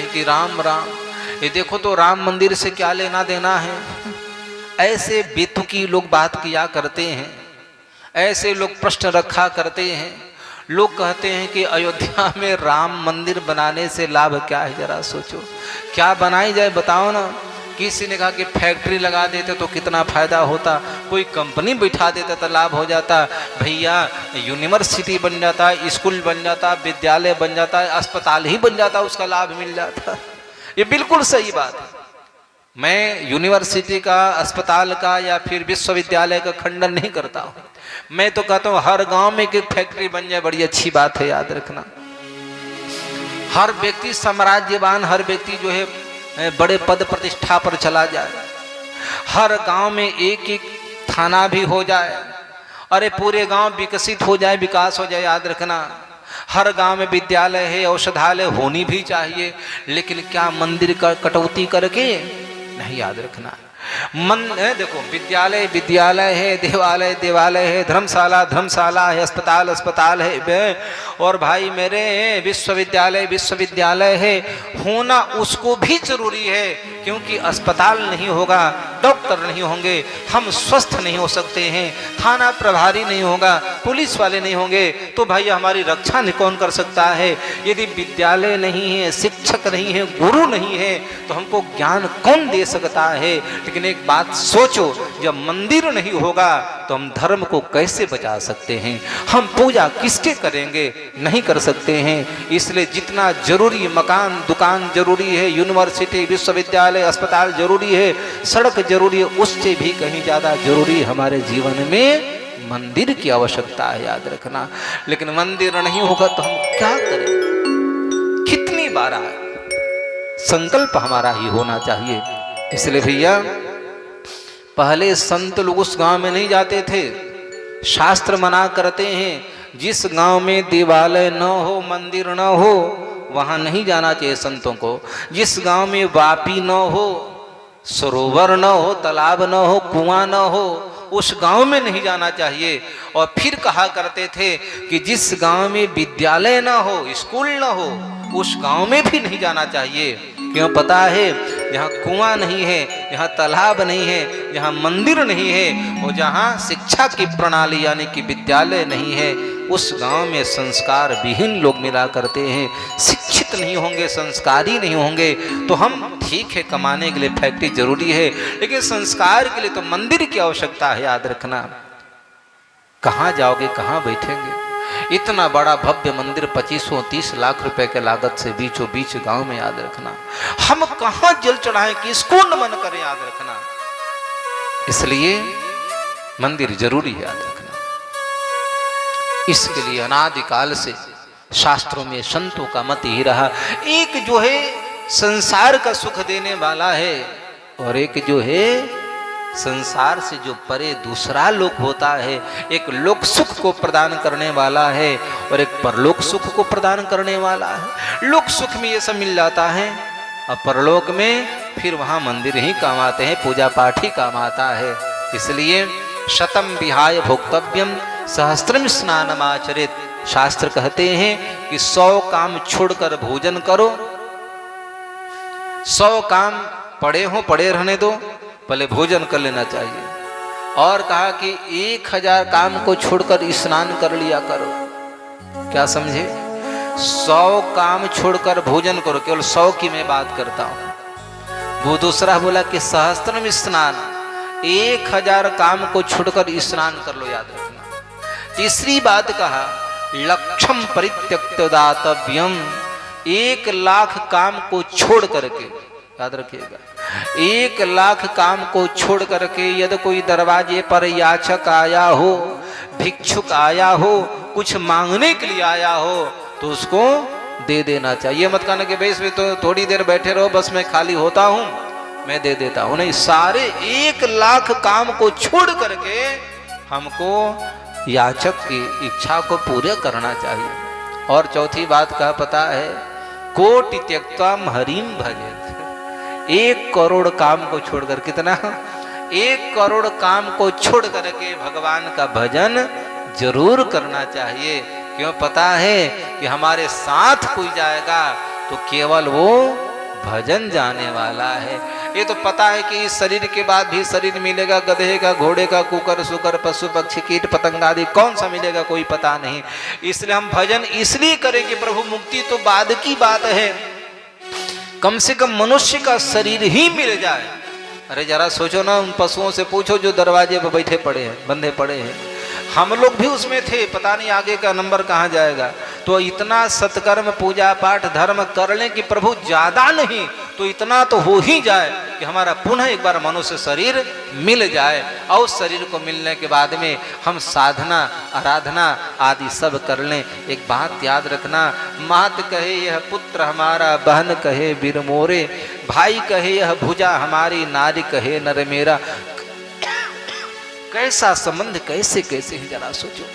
कि राम राम, ये देखो तो राम मंदिर से क्या लेना देना है। ऐसे बेतुकी लोग बात किया करते हैं, ऐसे लोग प्रश्न रखा करते हैं। लोग कहते हैं कि अयोध्या में राम मंदिर बनाने से लाभ क्या है, जरा सोचो क्या बनाई जाए बताओ ना। किसी ने कहा कि फैक्ट्री लगा देते तो कितना फायदा होता, कोई कंपनी बिठा देता तो लाभ हो जाता। भैया यूनिवर्सिटी बन जाता, स्कूल बन जाता, विद्यालय बन जाता, अस्पताल ही बन जाता, उसका लाभ मिल जाता। ये बिल्कुल सही बात है। मैं यूनिवर्सिटी का, अस्पताल का या फिर विश्वविद्यालय का खंडन नहीं करता हूँ। मैं तो कहता हूँ हर गांव में एक फैक्ट्री बन जाए, बड़ी अच्छी बात है, याद रखना। हर व्यक्ति साम्राज्यवान, हर व्यक्ति जो है बड़े पद प्रतिष्ठा पर चला जाए, हर गांव में एक एक थाना भी हो जाए, अरे पूरे गांव विकसित हो जाए, विकास हो जाए, याद रखना। हर गांव में विद्यालय है, औषधालय होनी भी चाहिए, लेकिन क्या मंदिर का कटौती करके नहीं, याद रखना। देखो विद्यालय विद्यालय है, देवालय देवालय है, धर्मशाला धर्मशाला है, अस्पताल अस्पताल है, और भाई मेरे विश्वविद्यालय विश्वविद्यालय है। होना उसको भी जरूरी है, क्योंकि अस्पताल नहीं होगा, डॉक्टर नहीं होंगे, हम स्वस्थ नहीं हो सकते हैं, थाना प्रभारी नहीं होगा, पुलिस वाले नहीं होंगे, तो भाई हमारी रक्षा कौन कर सकता है। यदि विद्यालय नहीं है, शिक्षक नहीं है, गुरु नहीं है, तो हमको ज्ञान कौन दे सकता है। लेकिन एक बात सोचो, जब मंदिर नहीं होगा तो हम धर्म को कैसे बचा सकते हैं, हम पूजा किसके करेंगे, नहीं कर सकते हैं। इसलिए जितना जरूरी मकान दुकान जरूरी है, यूनिवर्सिटी विश्वविद्यालय अस्पताल जरूरी है, सड़क जरूरी है, उससे भी कहीं ज्यादा जरूरी हमारे जीवन में मंदिर की आवश्यकता है, याद रखना। लेकिन मंदिर नहीं होगा तो हम क्या करें। कितनी बार संकल्प हमारा ही होना चाहिए। इसलिए भैया पहले संत लोग उस गांव में नहीं जाते थे, शास्त्र मना करते हैं जिस गांव में देवालय न हो, मंदिर न हो, वहां नहीं जाना चाहिए संतों को। जिस गांव में वापी न हो, सरोवर न हो, तालाब न हो, कुआं न हो, उस गांव में नहीं जाना चाहिए। और फिर कहा करते थे कि जिस गांव में विद्यालय न हो, स्कूल न हो, उस गांव में भी नहीं जाना चाहिए। क्यों पता है, जहाँ कुआं नहीं है, जहाँ तालाब नहीं है, जहाँ मंदिर नहीं है, और जहाँ शिक्षा की प्रणाली यानी कि विद्यालय नहीं है, उस गांव में संस्कार विहीन लोग मिला करते हैं। शिक्षित नहीं होंगे, संस्कारी नहीं होंगे, तो हम ठीक है कमाने के लिए फैक्ट्री जरूरी है, लेकिन संस्कार के लिए तो मंदिर की आवश्यकता है, याद रखना। कहाँ जाओगे, कहाँ बैठेंगे। इतना बड़ा भव्य मंदिर 25-30 लाख रुपए के लागत से बीचों बीच गांव में, याद रखना। हम कहां जल चढ़ाएं, किसको नमन करें, याद रखना। इसलिए मंदिर जरूरी है, याद रखना। इसके लिए अनादिकाल से शास्त्रों में संतों का मत ही रहा, एक जो है संसार का सुख देने वाला है, और एक जो है संसार से जो परे दूसरा लोक होता है। एक लोक सुख को प्रदान करने वाला है और एक परलोक सुख को प्रदान करने वाला है। लोक सुख में ये सब मिल जाता है, और परलोक में फिर वहां मंदिर ही काम आते हैं, पूजा पाठ ही काम आता है। इसलिए शतम विहाय भोक्तव्यम सहस्त्रम स्नानम आचरित। शास्त्र कहते हैं कि 100 काम छोड़कर भोजन करो। 100 काम पड़े हो, पड़े रहने दो, पहले भोजन कर लेना चाहिए। और कहा कि 1000 काम को छोड़कर स्नान कर लिया करो। क्या समझे, 100 काम छोड़कर भोजन करो, केवल 100 की मैं बात करता हूं। वो दूसरा बोला कि सहस्त्रम स्नान, 1000 काम को छोड़कर स्नान कर लो, याद रखना। तीसरी बात कहा लक्ष्यम परित्यक्त दातव्यम, 1 लाख काम को छोड़ करके, याद रखिएगा, 1 लाख काम को छोड़ करके यदि कोई दरवाजे पर याचक आया हो, भिक्षुक आया हो, कुछ मांगने के लिए आया हो, तो उसको दे देना चाहिए। मत कहना कि भाई इसमें तो थोड़ी देर बैठे रहो, बस मैं खाली होता हूं, मैं दे देता हूं। नहीं, सारे 1 लाख काम को छोड़ करके हमको याचक की इच्छा को पूरा करना चाहिए। और चौथी बात का पता है, कोटि त्यक्त्वा हरिम भजेत। 1 करोड़ काम को छोड़कर, कितना, 1 करोड़ काम को छोड़ करके भगवान का भजन जरूर करना चाहिए। क्यों पता है कि हमारे साथ कोई जाएगा तो केवल वो भजन जाने वाला है। ये तो पता है कि इस शरीर के बाद भी शरीर मिलेगा, गधे का, घोड़े का, कुकर सुकर, पशु पक्षी, कीट पतंग आदि कौन सा मिलेगा कोई पता नहीं। इसलिए हम भजन इसलिए करें कि प्रभु मुक्ति तो बाद की बात है, कम से कम मनुष्य का शरीर ही मिल जाए। अरे जरा सोचो ना, उन पशुओं से पूछो जो दरवाजे पर बैठे पड़े हैं, बंधे पड़े हैं, हम लोग भी उसमें थे, पता नहीं आगे का नंबर कहाँ जाएगा। तो इतना सत्कर्म पूजा पाठ धर्म कर लें कि प्रभु ज्यादा नहीं तो इतना तो हो ही जाए कि हमारा पुनः एक बार मनुष्य शरीर मिल जाए, और उस शरीर को मिलने के बाद में हम साधना आराधना आदि सब कर लें। एक बात याद रखना, मात कहे यह पुत्र हमारा, बहन कहे वीर मोरे, भाई कहे यह भुजा हमारी, नारी कहे नर मेरा। कैसा संबंध, कैसे कैसे है जरा सोचो।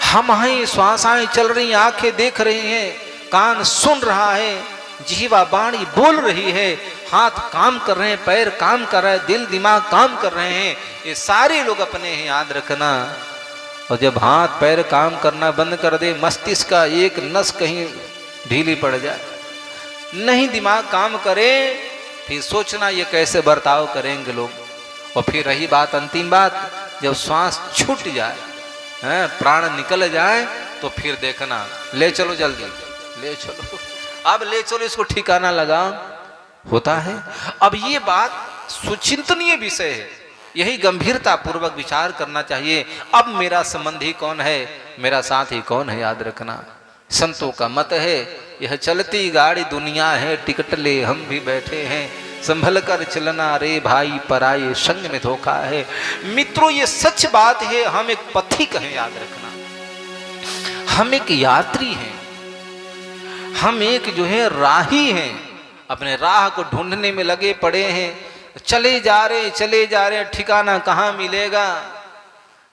हम हैं, श्वासाएं चल रही, आंखें देख रही हैं, कान सुन रहा है, जीवा वाणी बोल रही है, हाथ काम कर रहे हैं, पैर काम कर रहे हैं, दिल दिमाग काम कर रहे हैं, ये सारे लोग अपने हैं, याद रखना। और जब हाथ पैर काम करना बंद कर दे, मस्तिष्क का एक नस कहीं ढीली पड़ जाए, नहीं दिमाग काम करे, फिर सोचना ये कैसे बर्ताव करेंगे लोग। और फिर रही बात, अंतिम बात, जब श्वास छूट जाए, प्राण निकल जाए, तो फिर देखना, ले चलो जल्दी, ले चलो, अब ले चलो, इसको ठिकाना लगा, होता है। अब ये बात सुचिंतनीय विषय है, यही गंभीरता पूर्वक विचार करना चाहिए। अब मेरा संबंधी कौन है, मेरा साथी कौन है, याद रखना। संतों का मत है, यह चलती गाड़ी दुनिया है, टिकट ले हम भी बैठे हैं, संभल कर चलना रे भाई, पराये संग में धोखा है। मित्रों ये सच बात है, हम एक पथिक हैं, याद रखना, हम एक यात्री हैं, हम एक जो है राही हैं, अपने राह को ढूंढने में लगे पड़े हैं, चले जा रहे, ठिकाना कहाँ मिलेगा।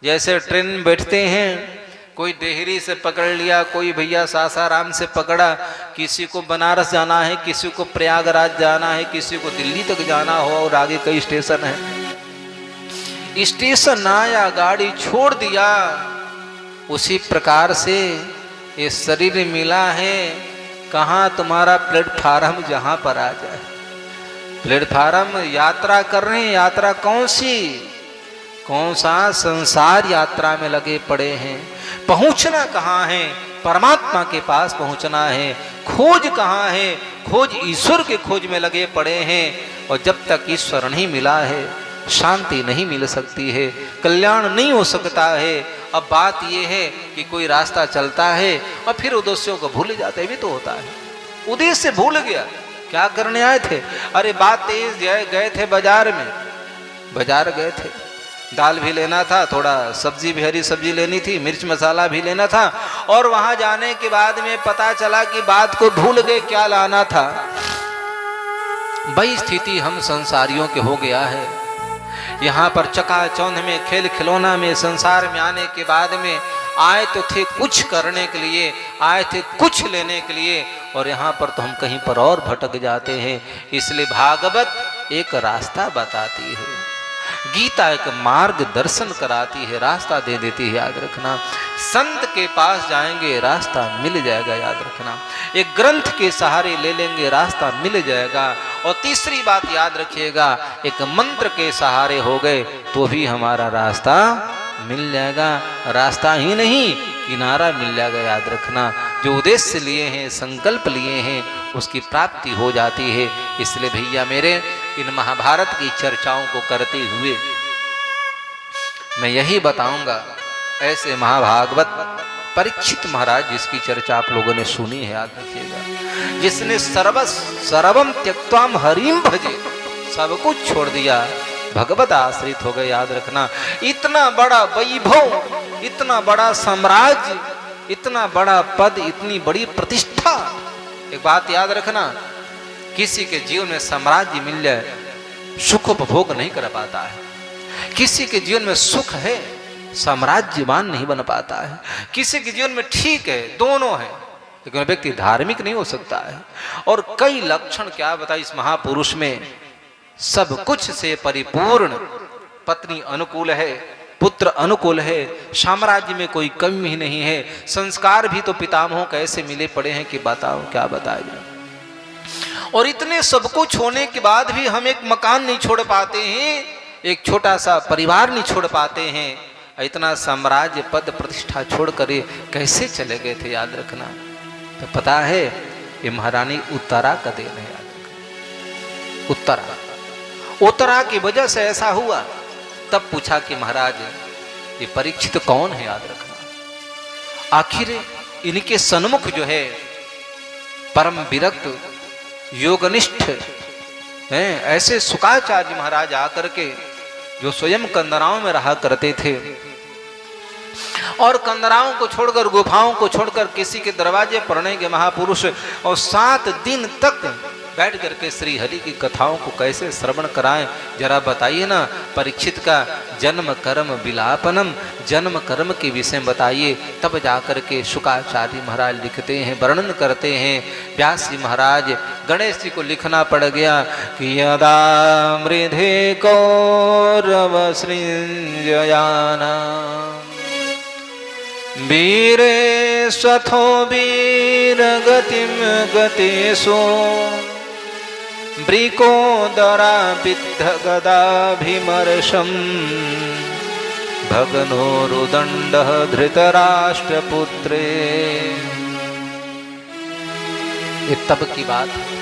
जैसे ट्रेन में बैठते हैं, कोई देहरी से पकड़ लिया, कोई भैया सासाराम से पकड़ा, किसी को बनारस जाना है, किसी को प्रयागराज जाना है, किसी को दिल्ली तक जाना हो, और आगे कई स्टेशन है। स्टेशन आया, गाड़ी छोड़ दिया, उसी प्रकार से ये शरीर मिला है, कहाँ तुम्हारा प्लेटफार्म जहाँ पर आ जाए। प्लेटफार्म यात्रा कर रहे हैं, यात्रा कौन सी, कौन सा संसार यात्रा में लगे पड़े हैं। पहुंचना कहाँ है, परमात्मा के पास पहुंचना है। खोज कहाँ है, खोज ईश्वर के खोज में लगे पड़े हैं। और जब तक ईश्वर नहीं मिला है, शांति नहीं मिल सकती है, कल्याण नहीं हो सकता है। अब बात यह है कि कोई रास्ता चलता है और फिर उद्देश्यों को भूल जाते हैं, भी तो होता है। उद्देश्य भूल गया, क्या करने आए थे, अरे बात तेज गए थे बाजार में, बाजार गए थे, दाल भी लेना था, थोड़ा सब्जी भी, हरी सब्जी लेनी थी, मिर्च मसाला भी लेना था, और वहां जाने के बाद में पता चला कि बात को भूल गए क्या लाना था। वही स्थिति हम संसारियों के हो गया है। यहाँ पर चकाचौंध में, खेल खिलौना में, संसार में आने के बाद में आए तो थे कुछ करने के लिए, आए थे कुछ लेने के लिए, और यहाँ पर तो हम कहीं पर और भटक जाते हैं। इसलिए भागवत एक रास्ता बताती है, गीता एक मार्गदर्शन कराती है, रास्ता दे देती है, याद रखना। संत के पास जाएंगे, रास्ता मिल जाएगा, याद रखना। एक ग्रंथ के सहारे ले लेंगे, रास्ता मिल जाएगा। और तीसरी बात याद रखिएगा, एक मंत्र के सहारे हो गए तो भी हमारा रास्ता मिल जाएगा। रास्ता ही नहीं, किनारा मिल जाएगा, याद रखना। जो उद्देश्य लिए हैं, संकल्प लिए हैं, उसकी प्राप्ति हो जाती है। इसलिए भैया मेरे, इन महाभारत की चर्चाओं को करते हुए मैं यही बताऊंगा, ऐसे महाभागवत परीक्षित महाराज जिसकी चर्चा आप लोगों ने सुनी है, याद रखिएगा, जिसने सर्वम त्यक्त्वाम हरिम भजे, सब कुछ छोड़ दिया, भगवत आश्रित हो गए, याद रखना। इतना बड़ा वैभव, इतना बड़ा साम्राज्य, इतना बड़ा पद, इतनी बड़ी प्रतिष्ठा। एक बात याद रखना, किसी के जीवन में साम्राज्य मिल जाए, सुख उपभोग नहीं कर पाता है। किसी के जीवन में सुख है, साम्राज्यवान नहीं बन पाता है। किसी के जीवन में ठीक है, दोनों है, लेकिन व्यक्ति धार्मिक नहीं हो सकता है। और कई लक्षण क्या बताए इस महापुरुष में, सब कुछ से परिपूर्ण, पत्नी अनुकूल है, पुत्र अनुकूल है, साम्राज्य में कोई कमी ही नहीं है, संस्कार भी तो पितामहों कैसे मिले पड़े हैं कि बताओ, क्या बताया जाए। और इतने सब कुछ होने के बाद भी हम एक मकान नहीं छोड़ पाते हैं, एक छोटा सा परिवार नहीं छोड़ पाते हैं, इतना साम्राज्य पद प्रतिष्ठा छोड़ कर कैसे चले गए थे, याद रखना। तो पता है ये महारानी उत्तरा का देन है, याद रखना। उत्तरा की वजह से ऐसा हुआ। तब पूछा कि महाराज ये परीक्षित कौन है, याद रखना। आखिर इनके सन्मुख जो है परम विरक्त योगनिष्ठ हैं ऐसे शुकाचार्य महाराज आकर के, जो स्वयं कंदराओं में रहा करते थे और कंदराओं को छोड़कर, गुफाओं को छोड़कर किसी के दरवाजे पड़ने के महापुरुष, और 7 दिन तक बैठ करके श्री हरि की कथाओं को कैसे श्रवण कराएं, जरा बताइए ना। परीक्षित का जन्म कर्म विलापनम, जन्म कर्म के विषय बताइए। तब जाकर के शुकाचार्य महाराज लिखते हैं, वर्णन करते हैं। व्यास जी महाराज गणेश जी को लिखना पड़ गया कि यदा मृधे कौरव सृंजयाना वीरे स्वथो वीर गतिम गतेषु ब्रीकोदरा विद्ध गदाभिमर्शम भगनोरुदंड धृतराष्ट्रपुत्रे। ये तब की बात है।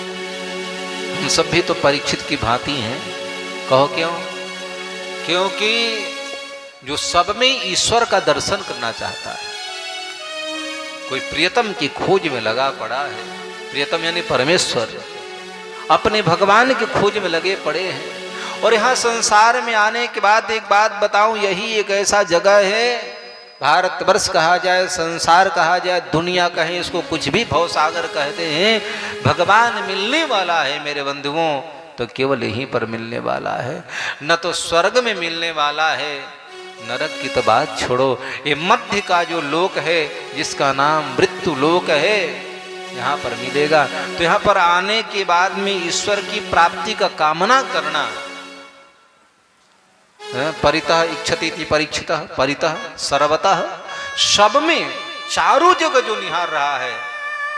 हम सब भी तो परीक्षित की भांति हैं। कहो क्यों? क्योंकि जो सब में ईश्वर का दर्शन करना चाहता है, कोई प्रियतम की खोज में लगा पड़ा है, प्रियतम यानी परमेश्वर, अपने भगवान की खोज में लगे पड़े हैं। और यहाँ संसार में आने के बाद एक बात बताऊं, यही एक ऐसा जगह है, भारतवर्ष कहा जाए, संसार कहा जाए, दुनिया कहें, इसको कुछ भी भवसागर कहते हैं, भगवान मिलने वाला है मेरे बंधुओं, तो केवल यहीं पर मिलने वाला है। न तो स्वर्ग में मिलने वाला है, नरक की तो बात छोड़ो। ये मध्य का जो लोक है, जिसका नाम मृत्यु लोक है, यहाँ पर मिलेगा। तो यहाँ पर आने के बाद में ईश्वर की प्राप्ति का कामना करना, परितः इच्छति परीक्षितः परितः सर्वतः, सब में चारों जगह जो निहार रहा है,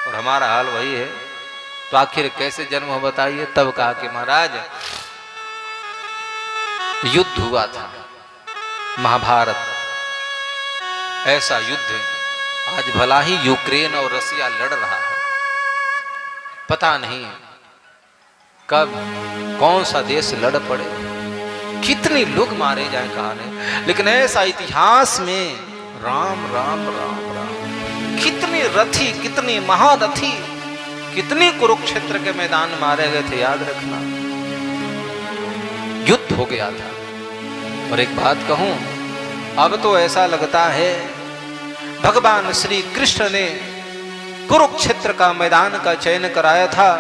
और हमारा हाल वही है। तो आखिर कैसे जन्म हो बताइए। तब कहा कि महाराज युद्ध हुआ था, महाभारत, ऐसा युद्ध आज भला ही यूक्रेन और रसिया लड़ रहा है। पता नहीं कब कौन सा देश लड़ पड़े, कितने लोग मारे जाए कहा नहीं, लेकिन ऐसा इतिहास में राम राम राम राम, कितने रथी, कितने महारथी, कितने कुरुक्षेत्र के मैदान मारे गए थे, याद रखना। युद्ध हो गया था। और एक बात कहूं, अब तो ऐसा लगता है भगवान श्री कृष्ण ने कुरुक्षेत्र का मैदान का चयन कराया था,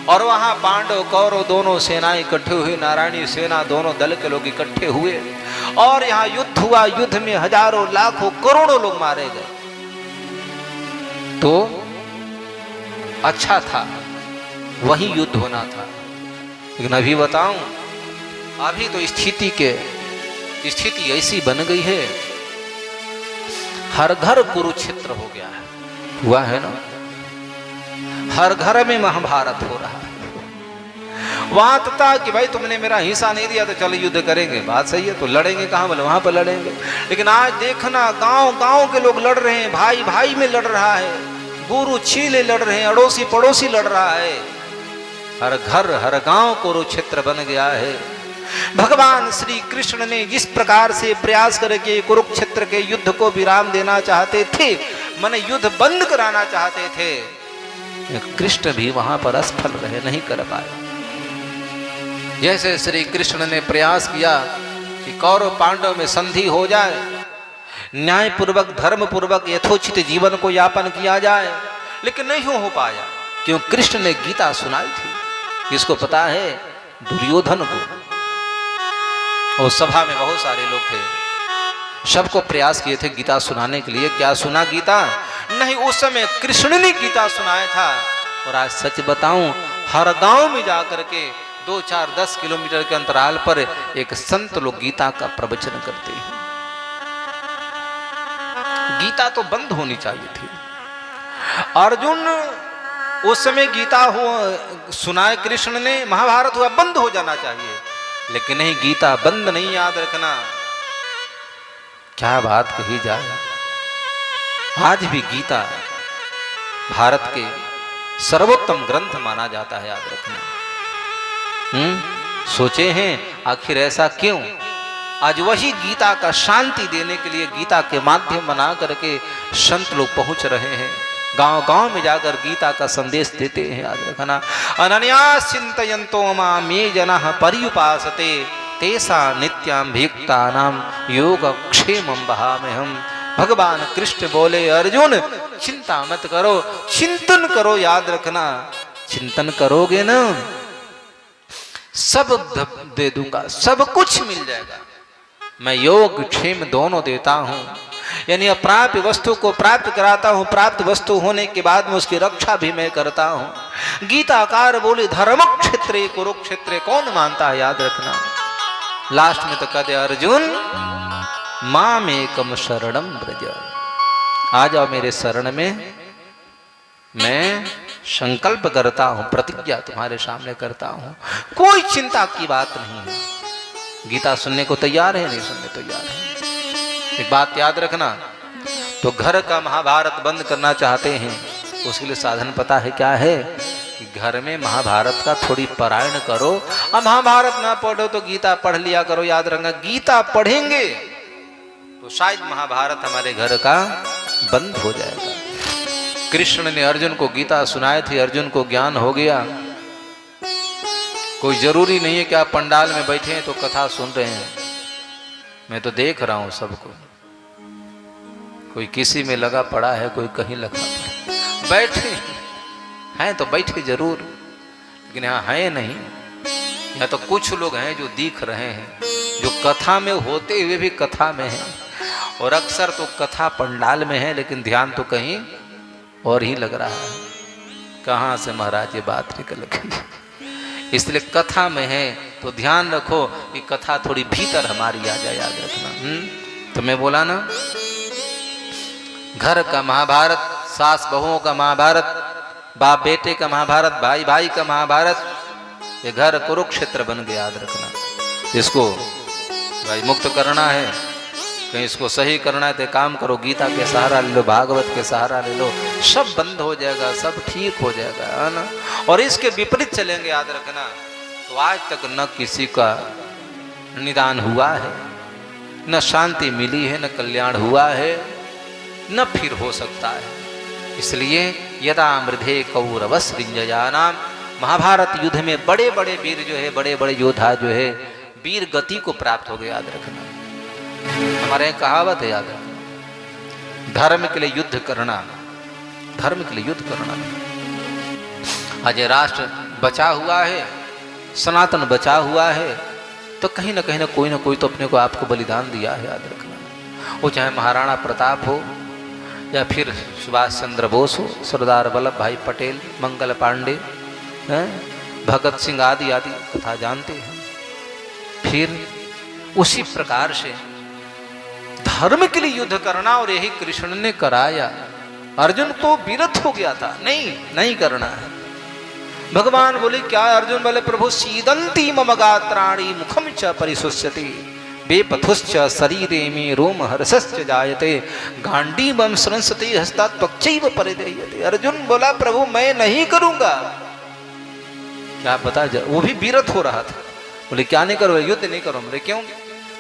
और वहां पांडव कौरव दोनों सेनाएं इकट्ठे हुई, नारायणी सेना दोनों दल के लोग इकट्ठे हुए, और यहाँ युद्ध हुआ। युद्ध में हजारों लाखों करोड़ों लोग मारे गए। तो अच्छा था, वही युद्ध होना था। लेकिन अभी बताऊं, अभी तो स्थिति ऐसी बन गई है, हर घर कुरुक्षेत्र हो गया है, हुआ है ना। हर घर में महाभारत हो रहा है। वहां था कि भाई तुमने मेरा हिस्सा नहीं दिया तो चलो युद्ध करेंगे, बात सही है, तो लड़ेंगे कहां, बोले वहां पर लड़ेंगे। लेकिन आज देखना, गांव गांव के लोग लड़ रहे हैं, भाई भाई में लड़ रहा है, गुरु चीले लड़ रहे हैं, अड़ोसी पड़ोसी लड़ रहा है। हर घर हर गांव कुरुक्षेत्र बन गया है। भगवान श्री कृष्ण ने जिस प्रकार से प्रयास करके कुरुक्षेत्र के युद्ध को विराम देना चाहते थे, माने युद्ध बंद कराना चाहते थे, कृष्ण भी वहां पर असफल रहे, नहीं कर पाए। जैसे श्री कृष्ण ने प्रयास किया कि कौरव पांडव में संधि हो जाए, न्याय पूर्वक धर्म पूर्वक यथोचित जीवन को यापन किया जाए, लेकिन नहीं हो पाया। क्यों? कृष्ण ने गीता सुनाई थी, किसको पता है? दुर्योधन को। और सभा में बहुत सारे लोग थे, सबको प्रयास किए थे गीता सुनाने के लिए। क्या सुना गीता? नहीं, उस समय कृष्ण ने गीता सुनाया था। और आज सच बताऊं, हर गांव में जाकर के 2, 4, 10 किलोमीटर के अंतराल पर एक संत लोग गीता का प्रवचन करते हैं। गीता तो बंद होनी चाहिए थी। अर्जुन उस समय गीता हुआ सुनाए कृष्ण ने, महाभारत हुआ बंद हो जाना चाहिए, लेकिन नहीं, गीता बंद नहीं, याद रखना। क्या बात कही जाए, आज भी गीता भारत के सर्वोत्तम ग्रंथ माना जाता है, याद रखना। सोचे हैं आखिर ऐसा क्यों? आज वही गीता का शांति देने के लिए गीता के माध्यम बना करके संत लोग पहुंच रहे हैं, गांव गांव में जाकर गीता का संदेश देते हैं, याद रखना। अनन्यास चिंतयन्तो माम ये जनाः पर्युपासते तेषां नित्याभियुक्तानां योगक्षेमं वहाम्यहम्। भगवान कृष्ण बोले, अर्जुन चिंता मत करो, चिंतन करो, याद रखना। चिंतन करोगे ना, सब दे दूंगा, सब कुछ मिल जाएगा। मैं योग क्षेम दोनों देता हूं, यानी अप्राप्त वस्तु को प्राप्त कराता हूं, प्राप्त वस्तु होने के बाद में उसकी रक्षा भी मैं करता हूं। गीताकार बोले, धर्म क्षेत्रे कुरुक्षेत्रे, कौन मानता है, याद रखना। लास्ट में तो कहते, अर्जुन मामेकम शरणम व्रज, आ जाओ मेरे शरण में, मैं संकल्प करता हूं, प्रतिज्ञा तुम्हारे सामने करता हूं, कोई चिंता की बात नहीं है। गीता सुनने को तैयार है, नहीं सुनने तैयार है। एक बात याद रखना, तो घर का महाभारत बंद करना चाहते हैं, उसके लिए साधन पता है क्या है? कि घर में महाभारत का थोड़ी पारायण करो। अब महाभारत ना पढ़ो तो गीता पढ़ लिया करो, याद रखना। गीता पढ़ेंगे तो शायद महाभारत हमारे घर का बंद हो जाएगा। कृष्ण ने अर्जुन को गीता सुनाई थी, अर्जुन को ज्ञान हो गया। कोई जरूरी नहीं है कि आप पंडाल में बैठे हैं तो कथा सुन रहे हैं, मैं तो देख रहा हूं सबको, कोई किसी में लगा पड़ा है, कोई कहीं लगा पड़ा। बैठे हैं तो बैठे जरूर, लेकिन यहाँ है नहीं। यहाँ तो कुछ लोग हैं जो दिख रहे हैं, जो कथा में होते हुए भी कथा में हैं, और अक्सर तो कथा पंडाल में है लेकिन ध्यान तो कहीं और ही लग रहा है। कहाँ से महाराज ये बात निकल गई? इसलिए कथा में है तो ध्यान रखो कि कथा थोड़ी भीतर हमारी आ जाए, याद रखना। तो मैं बोला ना, घर का महाभारत, सास बहुओं का महाभारत, बाप बेटे का महाभारत, भाई भाई का महाभारत, ये घर कुरुक्षेत्र बन गया, याद रखना। इसको भाई मुक्त करना है, कहीं इसको सही करना है तो काम करो, गीता के सहारा ले लो, भागवत के सहारा ले लो, सब बंद हो जाएगा, सब ठीक हो जाएगा, है ना। और इसके विपरीत चलेंगे, याद रखना, तो आज तक न किसी का निदान हुआ है, न शांति मिली है, न कल्याण हुआ है, न फिर हो सकता है। इसलिए यदा मृधे कौरवस्रिंजयानाम, महाभारत युद्ध में बड़े बड़े वीर जो है, बड़े बड़े योद्धा जो है, वीर गति को प्राप्त हो गए, याद रखना। हमारे यहाँ कहावत है, याद रखना, धर्म के लिए युद्ध करना, धर्म के लिए युद्ध करना। आज राष्ट्र बचा हुआ है, सनातन बचा हुआ है, तो कहीं ना कोई तो अपने को आपको बलिदान दिया है, याद रखना। वो चाहे महाराणा प्रताप हो, या फिर सुभाष चंद्र बोस हो, सरदार वल्लभ भाई पटेल, मंगल पांडे, भगत सिंह आदि आदि कथा जानते हैं। फिर उसी प्रकार से धर्म के लिए युद्ध करना, और यही कृष्ण ने कराया। अर्जुन तो विरत हो गया था, नहीं करना है। भगवान बोले क्या? अर्जुन बोले, प्रभु सीदंती मम गात्राणि मुखम च परिशुष्यति बेपथुश्च शरीरे में रोम हर्षश्च जायते गांडीवं संसते हस्तात् पक्षैव परिदेयते। अर्जुन बोला, प्रभु मैं नहीं करूंगा। क्या पता, वो भी विरत हो रहा था। बोले क्या नहीं करो? युद्ध नहीं करो। बोले क्यों?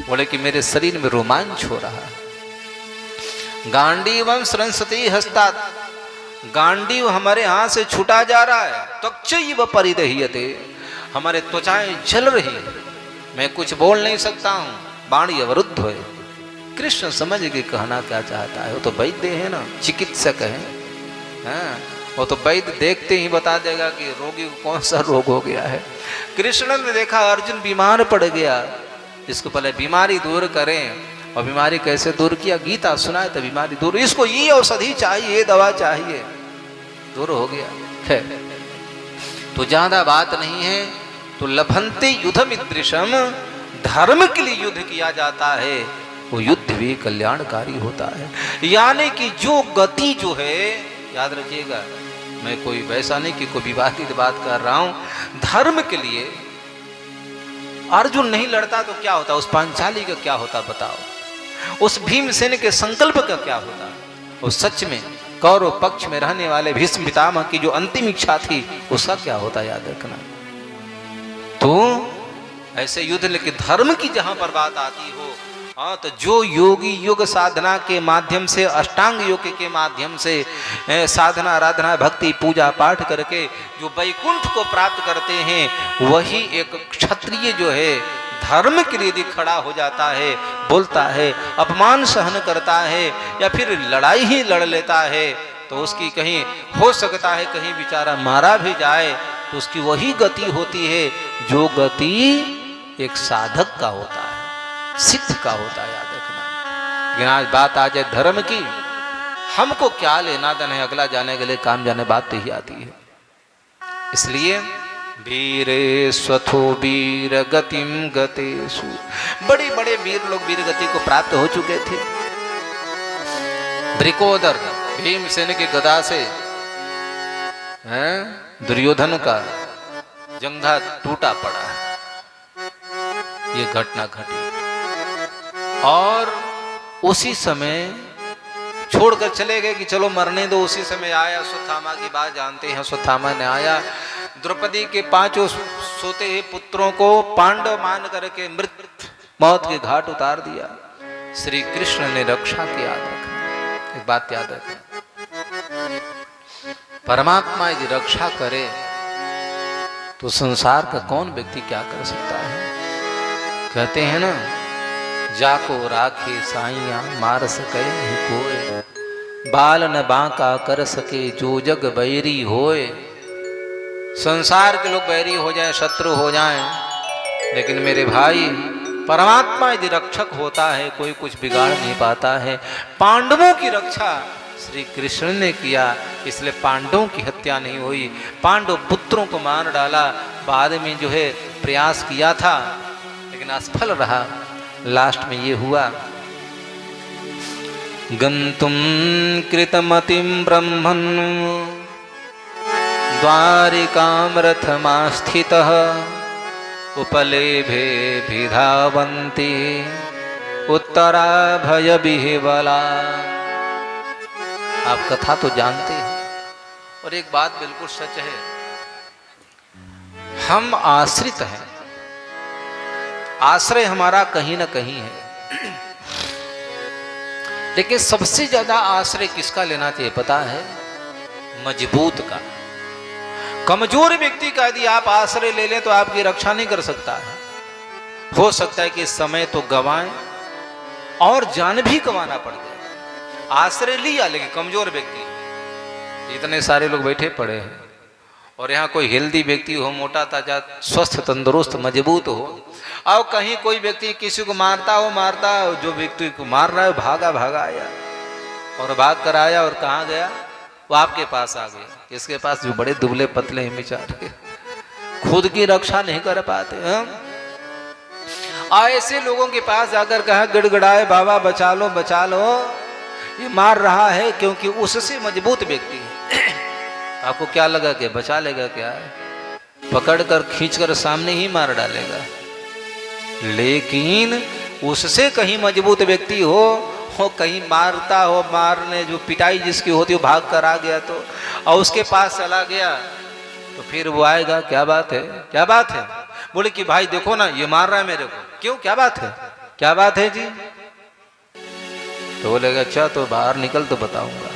बोले कि मेरे शरीर में रोमांच हो रहा है। गांडीवं संसते हस्तात्, गांडीव हमारे हाथ से छूटा जा रहा है, त्वचैव परिदह्यते, हमारे त्वचाएं जल रही है, मैं कुछ बोल नहीं सकता हूं, वाणी अवरुद्ध है। कृष्ण समझ के कहना क्या चाहता है, वो तो वैद्य है ना, चिकित्सक है, वो तो वैद्य देखते ही बता देगा कि रोगी को कौन सा रोग हो गया है। कृष्ण ने देखा अर्जुन बीमार पड़ गया, इसको पहले बीमारी दूर करें, और बीमारी कैसे दूर किया? गीता सुनाए तो बीमारी दूर, इसको ये औषधि चाहिए, ये दवा चाहिए, दूर हो गया है। तो ज्यादा बात नहीं है। तो लभंते युद्धमिदृशम, धर्म के लिए युद्ध किया जाता है, वो युद्ध भी कल्याणकारी होता है। यानी कि जो गति जो है, याद रखिएगा, मैं कोई वैसा नहीं कि कोई विवादित बात कर रहा हूं। धर्म के लिए अर्जुन नहीं लड़ता तो क्या होता, उस पांचाली का क्या होता बताओ, उस भीमसेन के संकल्प का क्या होता। उस सच में कौरव पक्ष में रहने वाले भीष्म पितामह की जो अंतिम इच्छा थी उसका क्या होता, याद रखना। तो ऐसे युद्ध लेके धर्म की जहां पर बात आती हो, हाँ, तो जो योगी योग साधना के माध्यम से, अष्टांग योग के माध्यम से साधना आराधना भक्ति पूजा पाठ करके जो वैकुंठ को प्राप्त करते हैं, वही एक क्षत्रिय जो है धर्म के लिए यदि खड़ा हो जाता है, बोलता है, अपमान सहन करता है या फिर लड़ाई ही लड़ लेता है, तो उसकी कहीं हो सकता है कहीं बेचारा मारा भी जाए, तो उसकी वही गति होती है जो गति एक साधक का होता है, सिद्ध का होता है, याद रखना। लेकिन आज बात आ जाए धर्म की, हमको क्या लेना देना है, अगला जाने के लिए काम जाने बात तो ही आती है। इसलिए वीरे स्वथो वीर गतिम गतेषु, बड़े बड़े वीर लोग वीर गति को प्राप्त हो चुके थे। द्रिकोदर भीमसेन की गदा से दुर्योधन का जंघा टूटा पड़ा, ये घटना घटी। और उसी समय छोड़कर चले गए कि चलो मरने दो। उसी समय आया, अश्वत्थामा की बात जानते हैं, अश्वत्थामा ने आया, द्रौपदी के 5 सोते हुए पुत्रों को पांडव मान करके मौत के घाट उतार दिया। श्री कृष्ण ने रक्षा की, याद रखना, एक बात याद रखना, परमात्मा यदि रक्षा करे तो संसार का कौन व्यक्ति क्या कर सकता है। कहते हैं ना, जाको राखे साइया मार सके नहीं कोई, बाल न बांका कर सके जो जग बैरी होए। संसार के लोग बैरी हो जाएं, शत्रु हो जाएं, लेकिन मेरे भाई परमात्मा यदि रक्षक होता है कोई कुछ बिगाड़ नहीं पाता है। पांडवों की रक्षा श्री कृष्ण ने किया, इसलिए पांडवों की हत्या नहीं हुई, पांडव पुत्रों को मार डाला। बाद में जो है प्रयास किया था लेकिन असफल रहा। लास्ट में ये हुआ, गंतुम कृतमतिम ब्रह्मन् द्वारिकां रथमास्थितः उपलेभे भिधावन्ति उत्तरा भय बिहवला। आप कथा तो जानते हैं, और एक बात बिल्कुल सच है, हम आश्रित हैं, आश्रय हमारा कहीं ना कहीं है, लेकिन सबसे ज्यादा आश्रय किसका लेना चाहिए पता है? मजबूत का। कमजोर व्यक्ति का यदि आप आश्रय ले लें तो आपकी रक्षा नहीं कर सकता है। हो सकता है कि समय तो गवाएं और जान भी गंवाना पड़ जाए। आश्रय लिया लेकिन कमजोर व्यक्ति, इतने सारे लोग बैठे पड़े हैं और यहाँ कोई हेल्दी व्यक्ति हो, मोटा ताजा स्वस्थ तंदुरुस्त मजबूत हो, और कहीं कोई व्यक्ति किसी को मारता हो, जो व्यक्ति को मार रहा है भागा आया और भाग कर आया, और कहाँ गया? वो आपके पास आ गया। किसके पास? जो बड़े दुबले पतले हैं बेचारे, खुद की रक्षा नहीं कर पाते हैं। ऐसे लोगों के पास जाकर कहा गिड़गिड़ाए, बाबा बचा लो बचा लो, ये मार रहा है, क्योंकि उससे मजबूत व्यक्ति है। आपको क्या लगा कि बचा लेगा? क्या पकड़कर खींचकर सामने ही मार डालेगा। लेकिन उससे कहीं मजबूत व्यक्ति हो कहीं मारता हो, मारने जो पिटाई जिसकी होती हो भाग कर आ गया तो, और उसके पास चला गया तो फिर वो आएगा, क्या बात है क्या बात है? बोले कि भाई देखो ना ये मार रहा है मेरे को, क्यों क्या बात है क्या बात है जी? तो बोलेगा अच्छा तो बाहर निकल तो बताऊंगा।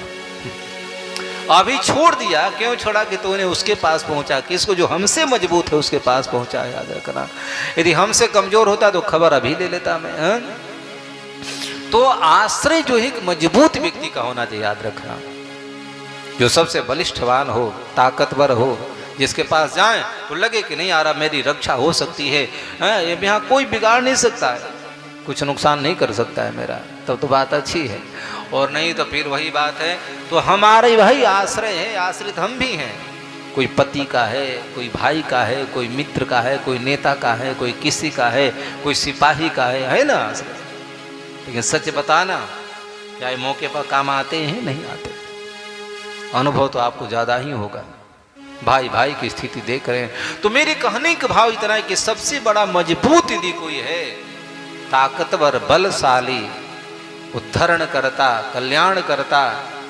अभी छोड़ दिया, क्यों छोड़ा? कि तूने उसके पास पहुंचा, किसको? जो हमसे मजबूत है उसके पास पहुंचा। याद रखना, यदि हमसे कमजोर होता तो खबर अभी ले लेता मैं। तो आश्रय जो है मजबूत व्यक्ति का होना चाहिए, याद रखना, जो सबसे बलिष्ठवान हो, ताकतवर हो, जिसके पास जाए तो लगे कि नहीं आ रहा मेरी रक्षा हो सकती है, यहाँ कोई बिगाड़ नहीं सकता है, कुछ नुकसान नहीं कर सकता है मेरा, तब तो बात अच्छी है। और नहीं तो फिर वही बात है, तो हमारे भाई आश्रय है, आश्रित हम भी हैं। कोई पति का है, कोई भाई का है, कोई मित्र का है, कोई नेता का है, कोई किसी का है, कोई सिपाही का है ना आश्रय। लेकिन सच बताना, क्या ये मौके पर काम आते हैं? नहीं आते। अनुभव तो आपको ज्यादा ही होगा। भाई भाई की स्थिति देख रहे हैं। तो मेरे कहने का भाव इतना है कि सबसे बड़ा मजबूत यदि कोई है, ताकतवर, बलशाली, उद्धरण करता, कल्याण करता,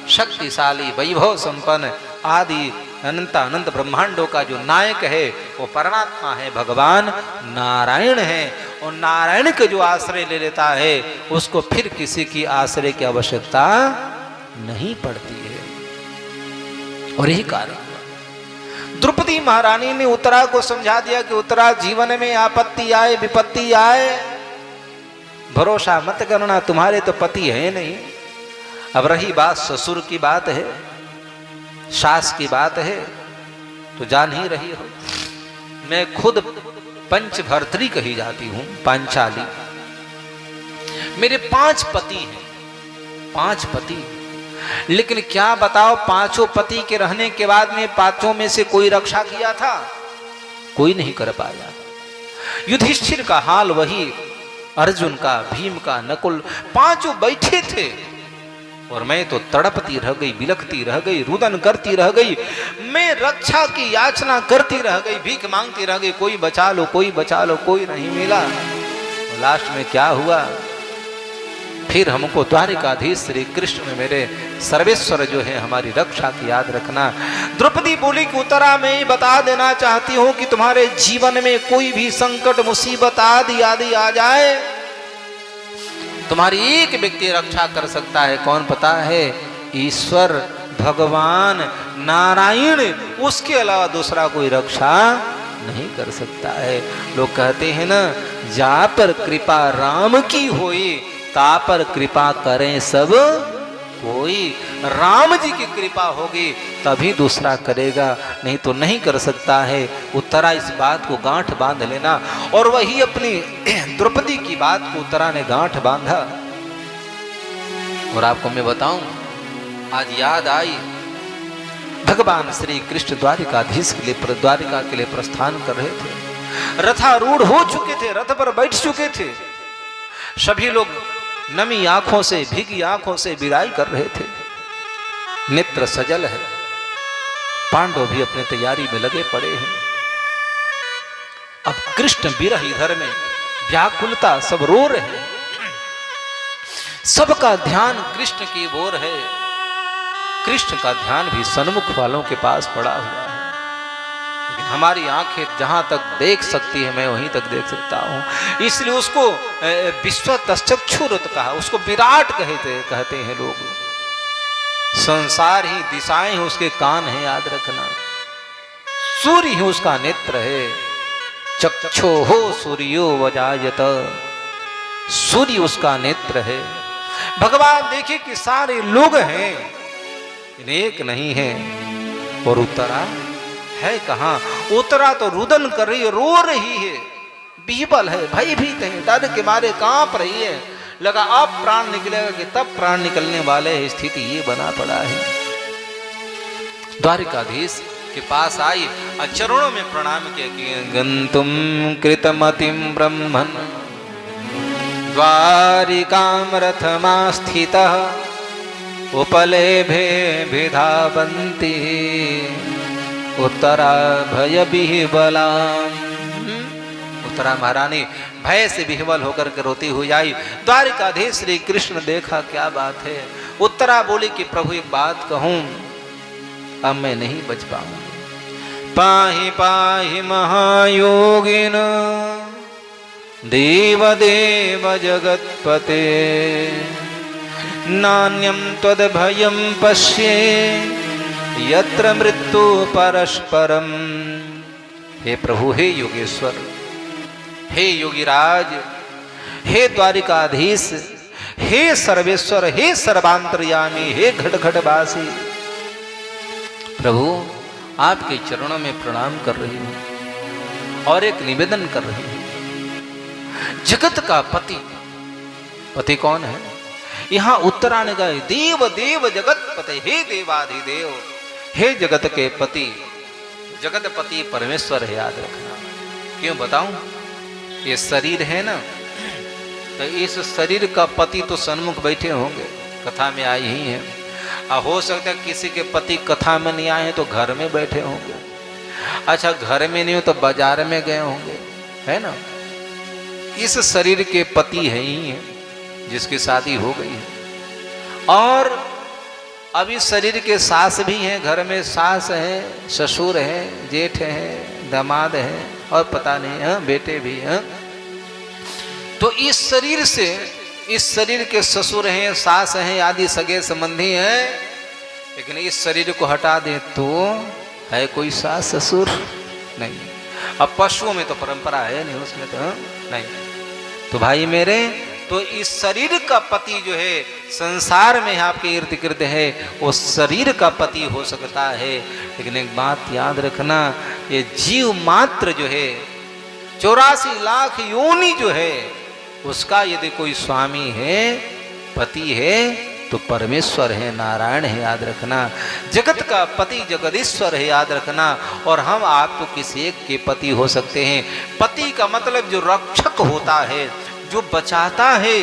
शक्तिशाली, वैभव संपन्न आदि अनंत अनंत ब्रह्मांडों का जो नायक है वो परमात्मा है, भगवान नारायण है। और नारायण के जो आश्रय ले लेता है उसको फिर किसी की आश्रय की आवश्यकता नहीं पड़ती है। और यही कारण द्रौपदी महारानी ने उत्तरा को समझा दिया कि उत्तरा, जीवन में आपत्ति आए, विपत्ति आए, भरोसा मत करना, तुम्हारे तो पति है नहीं। अब रही बात ससुर की बात है, सास की बात है, तो जान ही रही हो मैं खुद पंचभर्तरी कही जाती हूं, पांचाली। मेरे 5 पति हैं, 5 पति। लेकिन क्या बताओ, 5 पति के रहने के बाद में 5 में से कोई रक्षा किया था? कोई नहीं कर पाया। युधिष्ठिर का हाल वही, अर्जुन का, भीम का, नकुल, 5 बैठे थे और मैं तो तड़पती रह गई, बिलखती रह गई, रुदन करती रह गई। मैं रक्षा की याचना करती रह गई, भीख मांगती रह गई, कोई बचा लो, कोई बचा लो, कोई नहीं मिला। और लास्ट में क्या हुआ? फिर हमको द्वारिकाधीश श्री कृष्ण में मेरे सर्वेश्वर जो है हमारी रक्षा की याद रखना। द्रौपदी बोली कि उत्तरा मैं बता देना चाहती हूं कि तुम्हारे जीवन में कोई भी संकट, मुसीबत आदि आदि आ जाए, तुम्हारी एक व्यक्ति रक्षा कर सकता है। कौन पता है? ईश्वर, भगवान नारायण, उसके अलावा दूसरा कोई रक्षा नहीं कर सकता है। लोग कहते हैं ना, जा पर कृपा राम की होई, ता पर कृपा करें सब कोई। राम जी की कृपा होगी तभी दूसरा करेगा, नहीं तो नहीं कर सकता है। उत्तरा इस बात को गांठ बांध लेना। और वही अपनी द्रौपदी की बात को उत्तरा ने गांठ बांधा। और आपको मैं बताऊं, आज याद आई, भगवान श्री कृष्ण द्वारिकाधीश के लिए, द्वारिका के लिए प्रस्थान कर रहे थे। रथारूढ़ हो चुके थे, रथ पर बैठ चुके थे। सभी लोग नमी आंखों से, भीगी आंखों से विदाई कर रहे थे। नेत्र सजल है, पांडव भी अपने तैयारी में लगे पड़े हैं। अब कृष्ण विरह इधर में, व्याकुलता, सब रो रहे हैं। सबका ध्यान कृष्ण की ओर है। कृष्ण का ध्यान भी सन्मुख वालों के पास पड़ा हुआ है। लेकिन हमारी आंखें जहां तक देख सकती है, मैं वहीं तक देख सकता हूं। इसलिए उसको विश्वतश्चक्षुरुत कहा, उसको विराट कहते हैं लोग। संसार ही, दिशाएं ही उसके कान हैं, याद रखना। सूर्य ही उसका नेत्र है। चक्षो हो सूर्यो वजायत, सूर्य उसका नेत्र है। भगवान देखिए कि सारे लोग हैं, एक नहीं है। और उत्तरा है कहां? उत्तरा तो रुदन कर रही है, रो रही है, बीबल है, भयभीत है, डर के मारे कांप रही है। लगा अब प्राण निकलेगा कि तब प्राण निकलने वाले है। स्थिति ये बना पड़ा है। द्वारिकाधीश के पास आई, चरणों में प्रणाम किया कि गंतुम कृतमतिम ब्रह्मन् द्वारिकाम रथमास्थितः उपलेभे विधावन्ति उत्तरा भय विह्वलाम्। उत्तरा महारानी भय से विह्वल होकर के रोती हुई आई। द्वारिकाधीश श्री कृष्ण देखा, क्या बात है। उत्तरा बोली कि प्रभु एक बात कहूं, अब मैं नहीं बच पाऊंगी। पाहि पाहि महायोगिन देव देव जगत्पते नान्यं त्वद्भयं पश्ये यत्र मृत्यु परस्परम। हे प्रभु, हे योगेश्वर, हे योगीराज, हे द्वारिकाधीश, हे सर्वेश्वर, हे सर्वांतर्यामी, हे घटघटवासी, प्रभु आपके चरणों में प्रणाम कर रही हूं और एक निवेदन कर रही हूं। जगत का पति, पति कौन है? यहां उत्तरा ने कहा, देव देव जगत पति, हे देवाधिदेव, हे जगत के पति। जगत पति परमेश्वर है, याद रखना। क्यों बताऊं? ये शरीर है ना, तो इस शरीर का पति तो सन्मुख बैठे होंगे, कथा में आई ही है। हो सकता है किसी के पति कथा में नहीं आए तो घर में बैठे होंगे, अच्छा घर में नहीं हो तो बाजार में गए होंगे, है ना। इस शरीर के पति है ही है जिसकी शादी हो गई है, और अभी शरीर के सास भी हैं, घर में सास है, ससुर है, जेठ है, दामाद है, और पता नहीं है बेटे भी हैं। तो इस शरीर से, इस शरीर के ससुर हैं, सास हैं, आदि सगे संबंधी हैं, लेकिन इस शरीर को हटा दे तो है कोई सास ससुर नहीं। अब पशुओं में तो परंपरा है नहीं, उसमें तो नहीं। तो भाई मेरे, तो इस शरीर का पति जो है संसार में आपके इर्द गिर्द है, वो शरीर का पति हो सकता है, लेकिन एक बात याद रखना, ये जीव मात्र जो है 84 लाख योनि जो है उसका यदि कोई स्वामी है, पति है, तो परमेश्वर है, नारायण है, याद रखना। जगत का पति जगदीश्वर है, याद रखना। और हम आपको किसी एक के पति हो सकते हैं। पति का मतलब जो रक्षक होता है, जो बचाता है।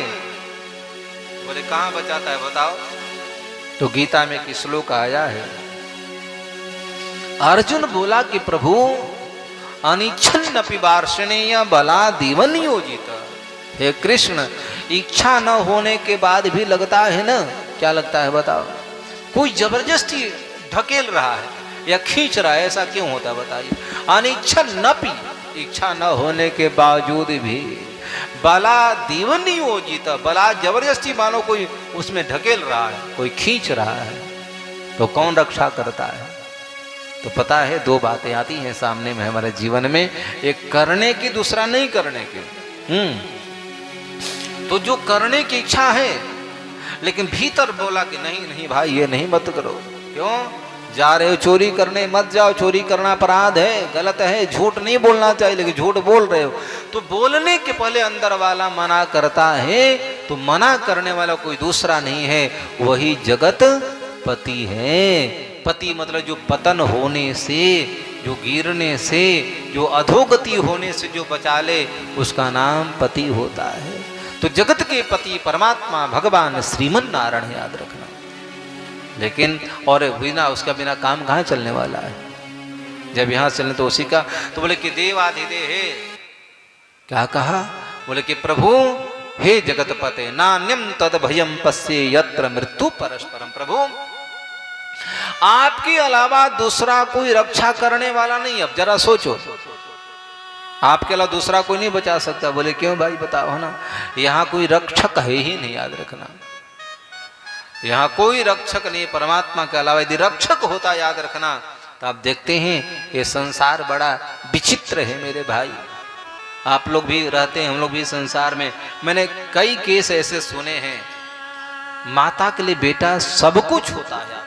बोले कहां बचाता है बताओ? तो गीता में एक श्लोक आया है, अर्जुन बोला कि प्रभु अनिच्छन्नपि वार्ष्णेय बला दीवन योजित। हे कृष्ण, इच्छा न होने के बाद भी लगता है ना, क्या लगता है बताओ? कोई जबरदस्ती ढकेल रहा है या खींच रहा है, ऐसा क्यों होता है बताइए? अनिच्छन्नपि, इच्छा न होने के बावजूद भी बला दीवन योजित, बला जबरदस्ती मानो कोई उसमें ढकेल रहा है, कोई खींच रहा है, तो कौन रक्षा करता है? तो पता है दो बातें आती हैं सामने में हमारे जीवन में, एक करने की, दूसरा नहीं करने की। तो जो करने की इच्छा है, लेकिन भीतर बोला कि नहीं नहीं भाई ये नहीं मत करो। क्यों जा रहे हो चोरी करने? मत जाओ, चोरी करना अपराध है, गलत है, झूठ नहीं बोलना चाहिए, लेकिन झूठ बोल रहे हो। तो बोलने के पहले अंदर वाला मना करता है, तो मना करने वाला कोई दूसरा नहीं है, वही जगत पति है। पति मतलब जो पतन होने से, जो गिरने से, जो अधोगति होने से जो बचा ले, उसका नाम पति होता है। तो जगत के पति परमात्मा भगवान श्रीमन नारायण, याद रखना। लेकिन और बिना उसका बिना काम कहाँ चलने वाला है? जब यहाँ चलने तो उसी का। तो बोले कि देवाधिदेव है, क्या कहा? बोले कि प्रभु हे जगतपते नान्यम तद भयम पश्ये यत्र मृत्यु परस्परम। प्रभु आपके अलावा दूसरा कोई रक्षा करने वाला नहीं। अब जरा सोचो, आपके अलावा दूसरा कोई नहीं बचा सकता। बोले क्यों भाई बताओ ना? यहाँ कोई रक्षक है ही नहीं, याद रखना। यहाँ कोई रक्षक नहीं परमात्मा के अलावा। यदि रक्षक होता, याद रखना, तो आप देखते हैं ये संसार बड़ा विचित्र है मेरे भाई। आप लोग भी रहते हैं, हम लोग भी संसार में। मैंने कई केस ऐसे सुने हैं, माता के लिए बेटा सब कुछ होता है।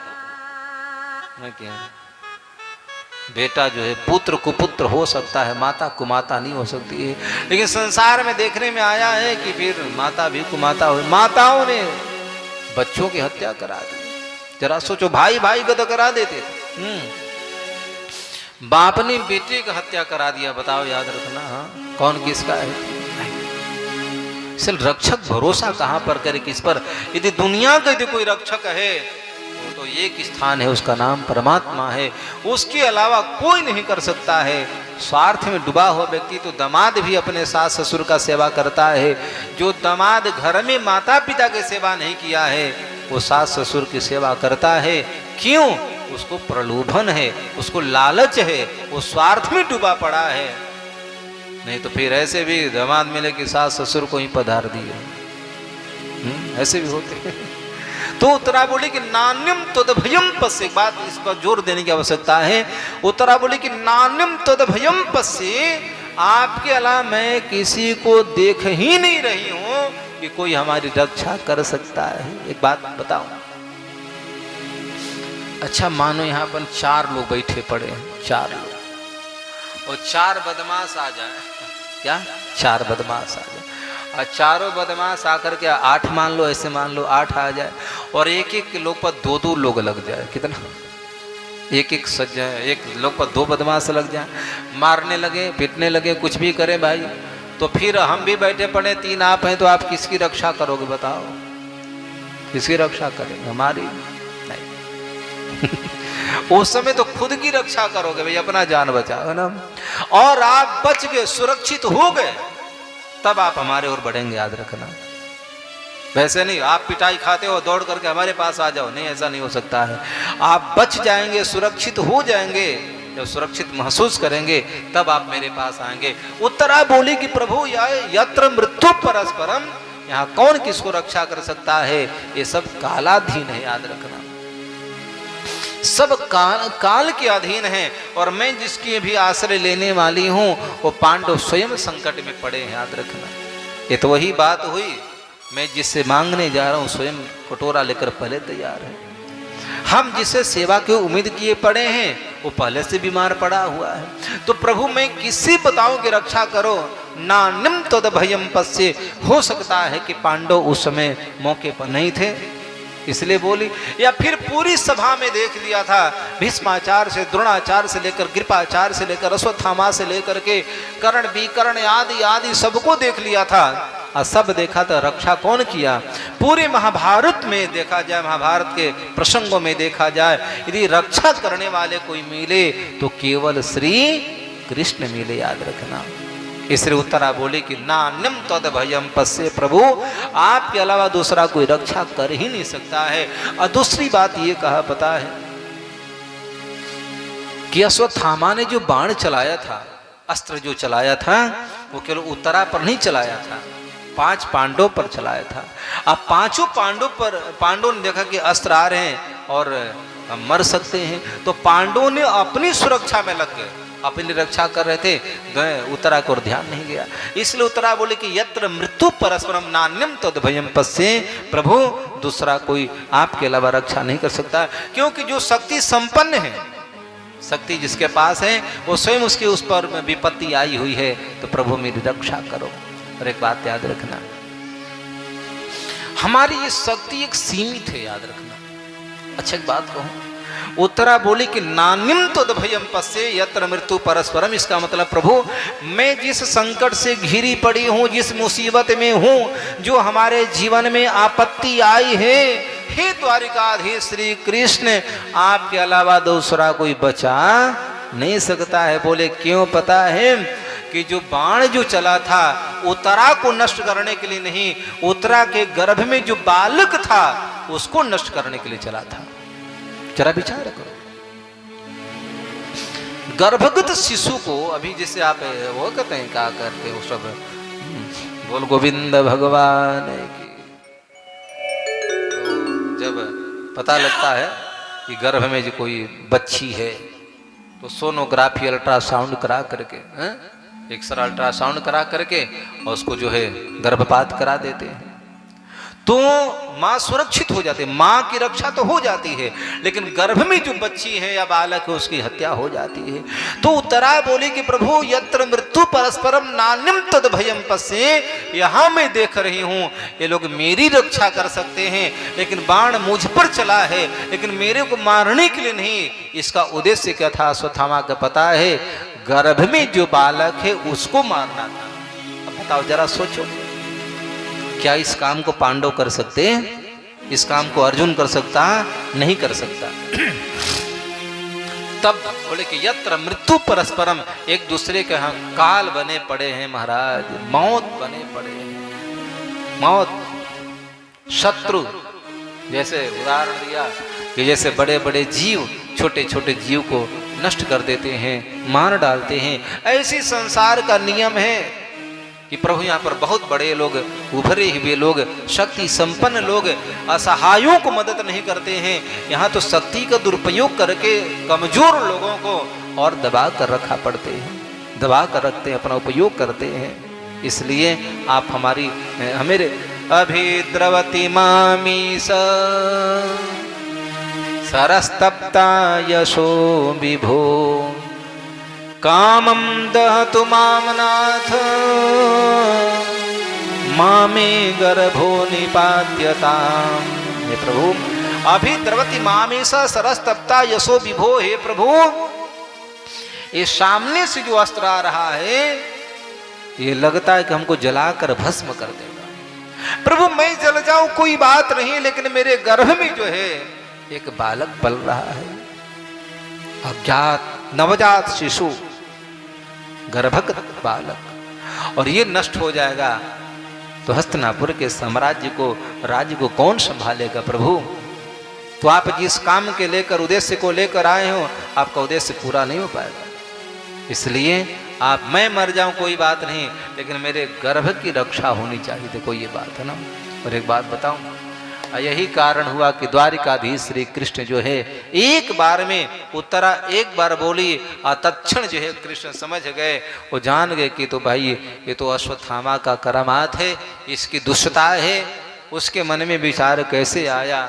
क्या बेटा जो है पुत्र कुपुत्र हो सकता है, माता कुमाता नहीं हो सकती है। लेकिन संसार में देखने में आया है कि फिर माता भी कुमाता हो। माताओं ने बच्चों की हत्या करा दी। जरा सोचो, भाई भाई को तो करा देते थे, बाप ने बेटे की हत्या करा दिया। बताओ, याद रखना। हाँ, कौन किसका है? सिर्फ रक्षक भरोसा कहां पर करे, किस पर? यदि दुनिया का यदि कोई रक्षक है तो एक स्थान है, उसका नाम परमात्मा है। उसके अलावा कोई नहीं कर सकता है। स्वार्थ में डूबा हुआ व्यक्ति तो दामाद भी अपने सास ससुर का सेवा करता है। जो दामाद घर में माता पिता की सेवा नहीं किया है, वो सास ससुर की सेवा करता है। क्यों? उसको प्रलोभन है, उसको लालच है, वो स्वार्थ में डूबा पड़ा है। नहीं तो फिर ऐसे भी दामाद मिले कि सास ससुर को ही पधार दिए, ऐसे भी होते हैं। तो उत्तरा बोली कि नान्यम तद भयम पश्ये। बात इस पर जोर देने की आवश्यकता है। उत्तरा बोली कि नान्यम तद भयम पश्ये, आपके अलावा मैं किसी को देख ही नहीं रही हूं कि कोई हमारी रक्षा कर सकता है। एक बात बताओ, अच्छा मानो यहाँ पर 4 लोग बैठे पड़े हैं, 4 लोग, और 4 बदमाश आ जाए। क्या? 4 बदमाश आ जाए, और चारों बदमाश आकर के 8 मान लो, ऐसे मान लो 8 आ जाए, और एक एक लोग पर 2-2 लोग लग जाए। कितना? एक एक सज जाए, एक लोग पर 2 बदमाश लग जाए, मारने लगे, पीटने लगे, कुछ भी करे भाई। तो फिर हम भी बैठे पड़े, 3 आप हैं, तो आप किसकी रक्षा करोगे बताओ? किसकी रक्षा करेंगे? हमारी नहीं। उस समय तो खुद की रक्षा करोगे भाई, अपना जान बचाओ ना। और आप बच गए, सुरक्षित हो गए, तब आप हमारे ओर बढ़ेंगे, याद रखना। वैसे नहीं आप पिटाई खाते हो दौड़ करके हमारे पास आ जाओ, नहीं, ऐसा नहीं हो सकता है। आप बच जाएंगे, सुरक्षित हो जाएंगे, जब सुरक्षित महसूस करेंगे तब आप मेरे पास आएंगे। उत्तरा बोली कि प्रभु यत्र मृत्यु परस्परम, यहाँ कौन किसको रक्षा कर सकता है, ये सब कालाधीन है, याद रखना। सब काल के अधीन है, और मैं जिसकी भी आश्रय लेने वाली हूं वो पांडव स्वयं संकट में पड़े हैं, याद रखना। ये तो वही बात हुई, मैं जिससे मांगने जा रहा हूं स्वयं कटोरा लेकर पहले तैयार है। हम जिसे सेवा की उम्मीद किए पड़े हैं वो पहले से बीमार पड़ा हुआ है। तो प्रभु मैं किसी बताऊं कि रक्षा करो, नान्यम तद भयम पश्ये। हो सकता है कि पांडव उस समय मौके पर नहीं थे इसलिए बोली, या फिर पूरी सभा में देख लिया था, भीष्माचार्य से द्रोणाचार्य से लेकर कृपाचार्य से लेकर अश्वत्थामा से लेकर के कर्ण विकर्ण आदि आदि सबको देख लिया था, और सब देखा तो रक्षा कौन किया। पूरे महाभारत में देखा जाए, महाभारत के प्रसंगों में देखा जाए, यदि रक्षा करने वाले कोई मिले तो केवल श्री कृष्ण मिले, याद रखना। इसलिए उत्तरा बोली कि नान्यम तद भयम पश्ये, प्रभु आपके अलावा दूसरा कोई रक्षा कर ही नहीं सकता है। और दूसरी बात ये कहा पता है कि अश्वत्थामा ने जो बाण चलाया था, अस्त्र जो चलाया था, वो केवल उत्तरा पर नहीं चलाया था, 5 पांडवों पर चलाया था। अब 5 पांडवों ने देखा कि अस्त्र आ रहे हैं और मर सकते हैं, तो पांडवों ने अपनी सुरक्षा में लग गए, अपनी रक्षा कर रहे थे, उत्तरा को ध्यान नहीं गया। इसलिए उत्तरा बोले कि यत्र मृत्यु परस्परम नान्यम तद भयम पश्ये, प्रभु दूसरा कोई आपके अलावा रक्षा नहीं कर सकता, क्योंकि जो शक्ति संपन्न है, शक्ति जिसके पास है वो स्वयं उसकी उस पर विपत्ति आई हुई है, तो प्रभु मेरी रक्षा करो। और एक बात याद रखना, हमारी ये शक्ति एक सीमित है, याद रखना। अच्छा एक बात कहूं, उत्तरा बोली कि नान्यम तद भयम पश्ये यत्र मृत्यु परस्परम। इसका मतलब प्रभु मैं जिस संकट से घिरी पड़ी हूं, जिस मुसीबत में हूं, जो हमारे जीवन में आपत्ति आई है, हे द्वारिकाधीश श्री कृष्ण आपके अलावा दूसरा कोई बचा नहीं सकता है। बोले क्यों, पता है कि जो बाण जो चला था उत्तरा को नष्ट करने के लिए नहीं, उत्तरा के गर्भ में जो बालक था उसको नष्ट करने के लिए चला था। जरा विचार करो, गर्भगत शिशु को अभी जैसे आप वो कहते हैं, क्या करते हो सब, बोल गोविंद भगवान की, जब पता लगता है कि गर्भ में जो कोई बच्ची है तो सोनोग्राफी अल्ट्रासाउंड करा करके, एक्सरा अल्ट्रासाउंड करा करके और उसको जो है गर्भपात करा देते हैं, तो माँ सुरक्षित हो जाती है, माँ की रक्षा तो हो जाती है, लेकिन गर्भ में जो बच्ची है या बालक है उसकी हत्या हो जाती है। तो उत्तरा बोली कि प्रभु यत्र मृत्यु परस्परम नान्यम तद भयम पश्ये, यहाँ मैं देख रही हूँ ये लोग मेरी रक्षा कर सकते हैं, लेकिन बाण मुझ पर चला है, लेकिन मेरे को मारने के लिए नहीं। इसका उद्देश्य क्या था अश्वत्थामा का पता है, गर्भ में जो बालक है उसको मारना था। अब बताओ जरा सोचो, क्या इस काम को पांडव कर सकते हैं? इस काम को अर्जुन कर सकता? नहीं कर सकता। तब बोले कि यत्र मृत्यु परस्परम, एक दूसरे के यहाँ काल बने पड़े हैं महाराज, मौत बने पड़े हैं, मौत शत्रु। जैसे उदाहरण दिया कि जैसे बड़े बड़े जीव छोटे छोटे जीव को नष्ट कर देते हैं, मार डालते हैं, ऐसी संसार का नियम है कि प्रभु यहाँ पर बहुत बड़े लोग, उभरे हुए लोग, शक्ति संपन्न लोग असहायों को मदद नहीं करते हैं। यहाँ तो शक्ति का दुरुपयोग करके कमजोर लोगों को और दबा कर रखा पड़ते हैं, दबा कर रखते हैं, अपना उपयोग करते हैं। इसलिए आप हमारी हमें अभिद्रवती मामीश सरस्तप्ता यशो विभो कामं दहतु मां नाथ मामे गर्भो निपात्यताम। हे प्रभु अभी द्रवती मामेशा सरस्तप्ता यशो विभो, हे प्रभु ये सामने से जो अस्त्र आ रहा है ये लगता है कि हमको जलाकर भस्म कर देगा। प्रभु मैं जल जाऊं कोई बात नहीं, लेकिन मेरे गर्भ में जो है एक बालक पल रहा है, अज्ञात नवजात शिशु, गर्भगत बालक, और ये नष्ट हो जाएगा तो हस्तिनापुर के साम्राज्य को, राज्य को कौन संभालेगा प्रभु? तो आप जिस काम के लेकर, उद्देश्य को लेकर आए हो, आपका उद्देश्य पूरा नहीं हो पाएगा। इसलिए आप, मैं मर जाऊं कोई बात नहीं, लेकिन मेरे गर्भ की रक्षा होनी चाहिए। देखो ये बात है ना। और एक बात बताऊं, यही कारण हुआ कि द्वारिकाधीश श्री कृष्ण जो है एक बार में उत्तरा एक बार बोली, तत्क्षण जो है कृष्ण समझ गए, वो जान गए कि तो भाई ये तो अश्वत्थामा का करामात है, इसकी दुष्टता है। उसके मन में विचार कैसे आया,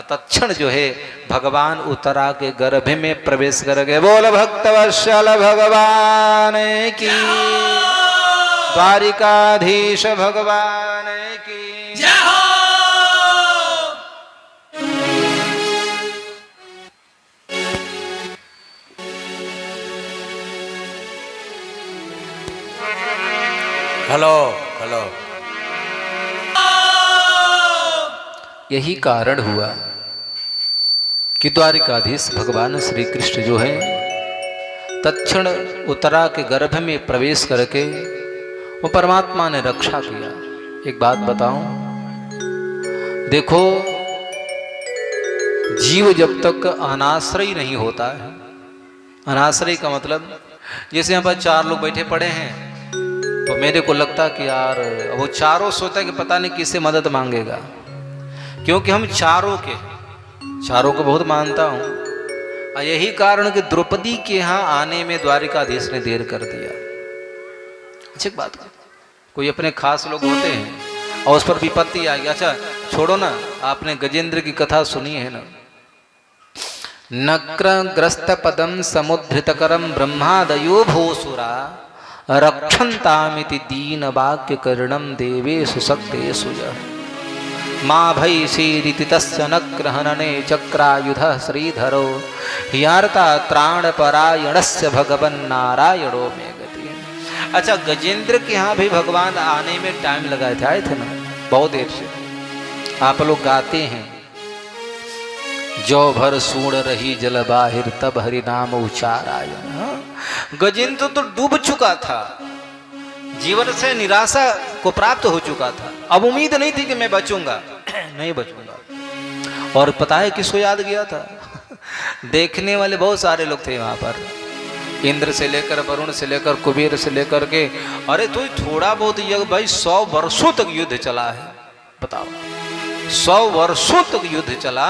तत्क्षण जो है भगवान उत्तरा के गर्भ में प्रवेश कर गए। बोल भक्तवत्सल भगवान की, द्वारिकाधीश भगवान की जय हो। Hello hello. यही कारण हुआ कि द्वारिकाधीश भगवान श्री कृष्ण जो है तत्क्षण उत्तरा के गर्भ में प्रवेश करके वो परमात्मा ने रक्षा किया। एक बात बताऊं, देखो जीव जब तक अनाश्रयी नहीं होता है, अनाश्रयी का मतलब जैसे यहाँ पर चार लोग बैठे पड़े हैं, तो मेरे को लगता कि यार वो चारों सोचता है कि पता नहीं किससे मदद मांगेगा, क्योंकि हम चारों को बहुत मानता हूं। यही कारण कि द्रौपदी के यहाँ आने में द्वारिकाधीश ने देर कर दिया। अच्छी बात, कोई अपने खास लोग होते हैं और उस पर विपत्ति आ गई। अच्छा छोड़ो ना, आपने गजेंद्र की कथा सुनी है ना, नक्रग्रस्त पदम समुद्धृतकरम ब्रह्मादयो भूसुरा रक्षन्तामिति दीन वाक्य करणम देवेषु शक्तेषु यः माँ भई सीरिति तस्य नक्रहनने चक्रायुध श्रीधरो ह्यार्ता त्राणपरायणस्य भगवन् नारायणो मे गति। अच्छा गजेंद्र के यहाँ भी भगवान आने में टाइम लगाए थे, आए थे ना बहुत देर से। आप लोग गाते हैं, जो भर सूण रही जल बाहिर तब हरि नाम उचारायण। गजेंद्र तो डूब चुका था, जीवन से निराशा को प्राप्त हो चुका था, अब उम्मीद नहीं थी कि मैं बचूंगा, नहीं बचूंगा। और पता है किसको याद किया था? देखने वाले बहुत सारे लोग थे वहां पर, इंद्र से लेकर वरुण से लेकर कुबेर से लेकर के। अरे तो थोड़ा बहुत ये भाई 100 वर्षों तक युद्ध चला है, बताओ 100 वर्षों तक युद्ध चला,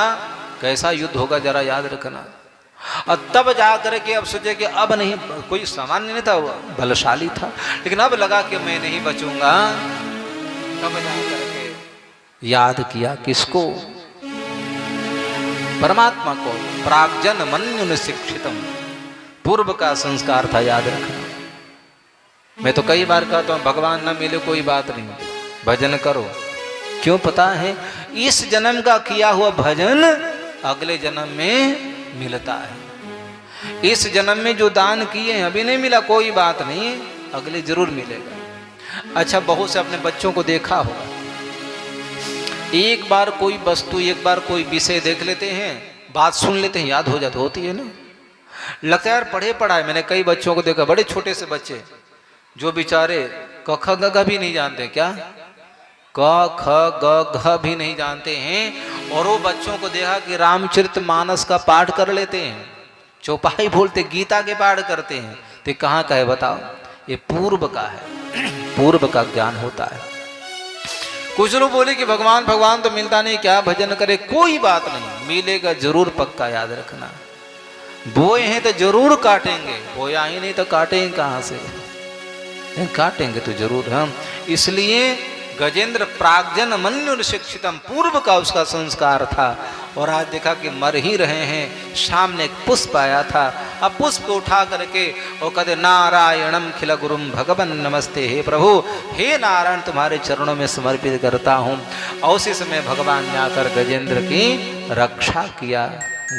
कैसा युद्ध होगा जरा याद रखना। और तब जा करके अब सोचे कि अब नहीं, कोई सामान्य नहीं था, बलशाली था, लेकिन अब लगा कि मैं नहीं बचूंगा। तब जा करके याद किया किसको? परमात्मा को। प्राग्जन मन्युन शिक्षितम, पूर्व का संस्कार था, याद रखना। मैं तो कई बार कहता हूं भगवान ना मिले कोई बात नहीं, भजन करो। क्यों पता है? इस जन्म का किया हुआ भजन अगले जन्म में मिलता है। इस जन्म में जो दान किए हैं अभी नहीं मिला, कोई बात नहीं, अगले जरूर मिलेगा। अच्छा बहुत से अपने बच्चों को देखा होगा, एक बार कोई वस्तु, एक बार कोई विषय देख लेते हैं, बात सुन लेते हैं, याद हो जाती होती है ना। लगता है यार पढ़े पढ़ा है। मैंने कई बच्चों को देखा, बड़े छोटे से बच्चे जो बेचारे क ख ग घ भी नहीं जानते, क्या क ख ग घ भी नहीं जानते हैं, और वो बच्चों को देखा कि रामचरितमानस का पाठ कर लेते हैं, चौपाई बोलते, गीता के पाठ करते हैं। तो कहाँ का है बताओ? ये पूर्व का है, पूर्व का ज्ञान होता है। कुछ लोग बोले कि भगवान भगवान तो मिलता नहीं, क्या भजन करे? कोई बात नहीं, मिलेगा जरूर, पक्का याद रखना। बोए हैं तो जरूर काटेंगे, बोया ही नहीं तो काटेंगे कहाँ से? काटेंगे तो जरूर हम। इसलिए गजेंद्र प्राग्जन मन्युन शिक्षितम, पूर्व का उसका संस्कार था। और आज देखा कि मर ही रहे हैं। सामने एक पुष्प आया था, अब पुष्प उठा करके वो कहते नारायणम खिल गुरुम भगवन नमस्ते, हे प्रभु, हे नारायण तुम्हारे चरणों में समर्पित करता हूँ। और उसी समय भगवान ने आकर गजेंद्र की रक्षा किया,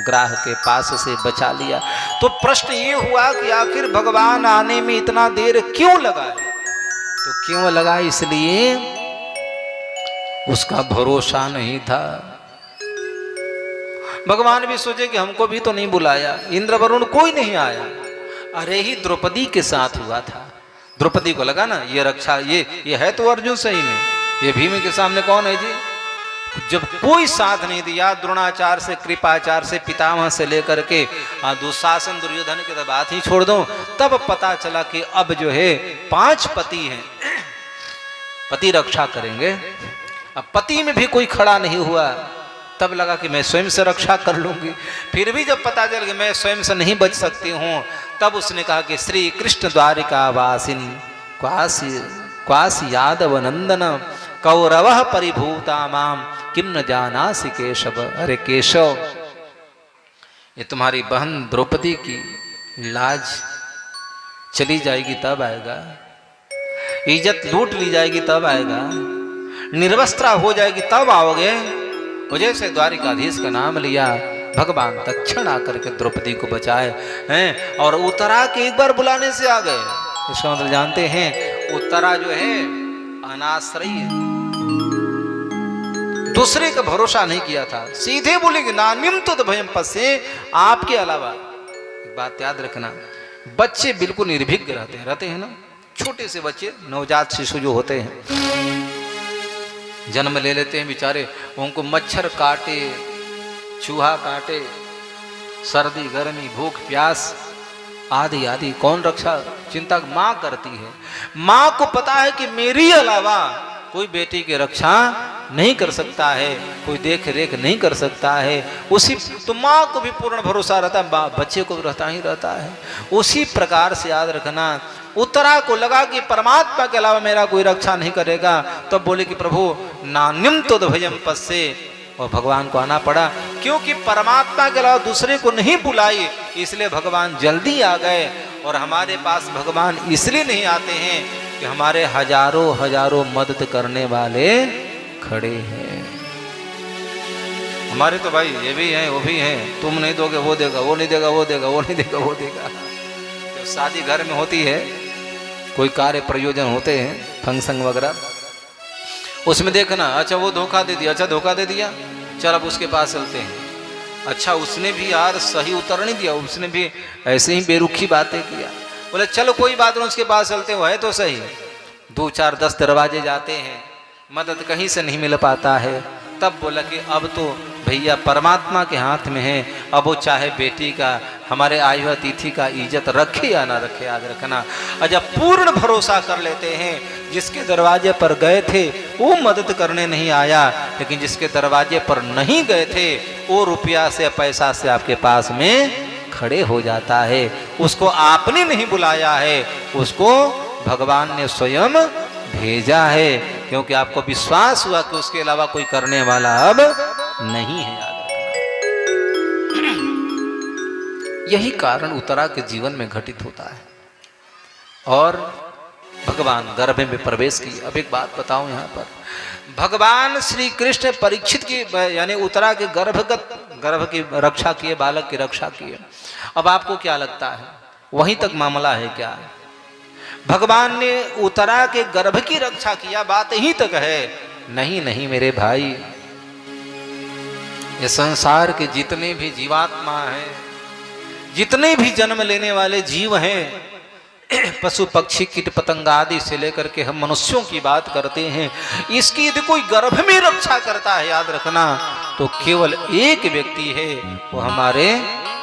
ग्राह के पास से बचा लिया। तो प्रश्न ये हुआ कि आखिर भगवान आने में इतना देर क्यों लगा? तो क्यों लगा? इसलिए उसका भरोसा नहीं था। भगवान भी सोचे कि हमको भी तो नहीं बुलाया, इंद्र वरुण कोई नहीं आया। अरे ही द्रौपदी के साथ हुआ था। द्रौपदी को लगा ना ये रक्षा, ये है तो अर्जुन सही में, ये भीम के सामने कौन है जी। जब कोई साथ नहीं दिया, द्रोणाचार्य से, कृपाचार्य से, पितामह से लेकर के दुशासन दुर्योधन के बात ही छोड़ दो, तब पता चला कि अब जो है 5 पति हैं, पति रक्षा करेंगे। अब पति में भी कोई खड़ा नहीं हुआ, तब लगा कि मैं स्वयं से रक्षा कर लूंगी। फिर भी जब पता चल कि मैं स्वयं से नहीं बच सकती हूँ, तब उसने कहा कि श्री कृष्ण द्वारिका वासिनी क्वासी यादव नंदन कौरव परिभूता माम किम न जानासि केशव। अरे केशव, ये तुम्हारी बहन द्रौपदी की लाज चली जाएगी तब आएगा, इज्जत लूट ली जाएगी तब आएगा, निर्वस्त्रा हो जाएगी तब आओगे। मुझे से द्वारिकाधीश का नाम लिया, भगवान तत्क्षण आकर के द्रौपदी को बचाए हैं, और उत्तरा के एक बार बुलाने से आ गए। इसका मतलब जानते हैं, उत्तरा जो है अनाश्रयी है, दूसरे का भरोसा नहीं किया था, सीधे बोलेगी नान्यम तो भयम पसे, आपके अलावा। एक बात याद रखना, बच्चे बिल्कुल निर्भीक रहते हैं ना, छोटे से बच्चे, नवजात शिशु जो होते हैं, जन्म ले लेते हैं बेचारे, उनको मच्छर काटे, चूहा काटे, सर्दी गर्मी भूख प्यास आदि आदि कौन रक्षा चिंता माँ करती है। माँ को पता है कि मेरी अलावा कोई बेटी की रक्षा नहीं कर सकता है, कोई देख रेख नहीं कर सकता है। उसी तो माँ को भी पूर्ण भरोसा रहता है, बच्चे को भी रहता ही रहता है। उसी प्रकार से याद रखना, उत्तरा को लगा कि परमात्मा के अलावा मेरा कोई रक्षा नहीं करेगा, तब बोले कि प्रभु नान्यम तो भयम पस्से, और भगवान को आना पड़ा, क्योंकि परमात्मा के अलावा दूसरे को नहीं बुलाई, इसलिए भगवान जल्दी आ गए। और हमारे पास भगवान इसलिए नहीं आते हैं कि हमारे हजारों हजारों मदद करने वाले खड़े हैं। हमारे तो भाई ये भी हैं वो भी हैं, तुम नहीं दोगे वो देगा, वो नहीं देगा वो देगा, वो नहीं देगा वो देगा। जब शादी घर में होती है, कोई कार्य प्रयोजन होते हैं, फंक्शन वगैरह, उसमें देखना, अच्छा वो धोखा दे दिया, अच्छा धोखा दे दिया, चल अब उसके पास चलते हैं। अच्छा उसने भी यार सही उत्तर नहीं दिया, उसने भी ऐसे ही बेरुखी बातें किया, बोले चलो कोई बात नहीं उसके पास चलते, वो है तो सही। 2 4 10 दरवाजे जाते हैं, मदद कहीं से नहीं मिल पाता है। तब बोला कि अब तो भैया परमात्मा के हाथ में है, अब वो चाहे बेटी का, हमारे आयु अतिथि का इज्जत रखे या ना रखे, याद रखना। और जब पूर्ण भरोसा कर लेते हैं, जिसके दरवाजे पर गए थे वो मदद करने नहीं आया, लेकिन जिसके दरवाजे पर नहीं गए थे वो रुपया से पैसा से आपके पास में खड़े हो जाता है। उसको आपने नहीं बुलाया है, उसको भगवान ने स्वयं भेजा है, क्योंकि आपको विश्वास हुआ कि उसके अलावा कोई करने वाला अब नहीं है, याद रखना। यही कारण उत्तरा के जीवन में घटित होता है। और भगवान गर्भ में प्रवेश की। अब एक बात बताऊं, यहाँ पर भगवान श्री कृष्ण परीक्षित की यानी उत्तरा के गर्भ की रक्षा किए, बालक की रक्षा किए। अब आपको क्या लगता है वहीं तक मामला है क्या? भगवान ने उत्तरा के गर्भ की रक्षा किया, बात यहीं तक है? नहीं नहीं मेरे भाई, ये संसार के जितने भी जीवात्मा हैं, जितने भी जन्म लेने वाले जीव हैं, पशु पक्षी कीट पतंग आदि से लेकर के हम मनुष्यों की बात करते हैं, इसकी यदि कोई गर्भ में रक्षा करता है, याद रखना, तो केवल एक व्यक्ति है, वो हमारे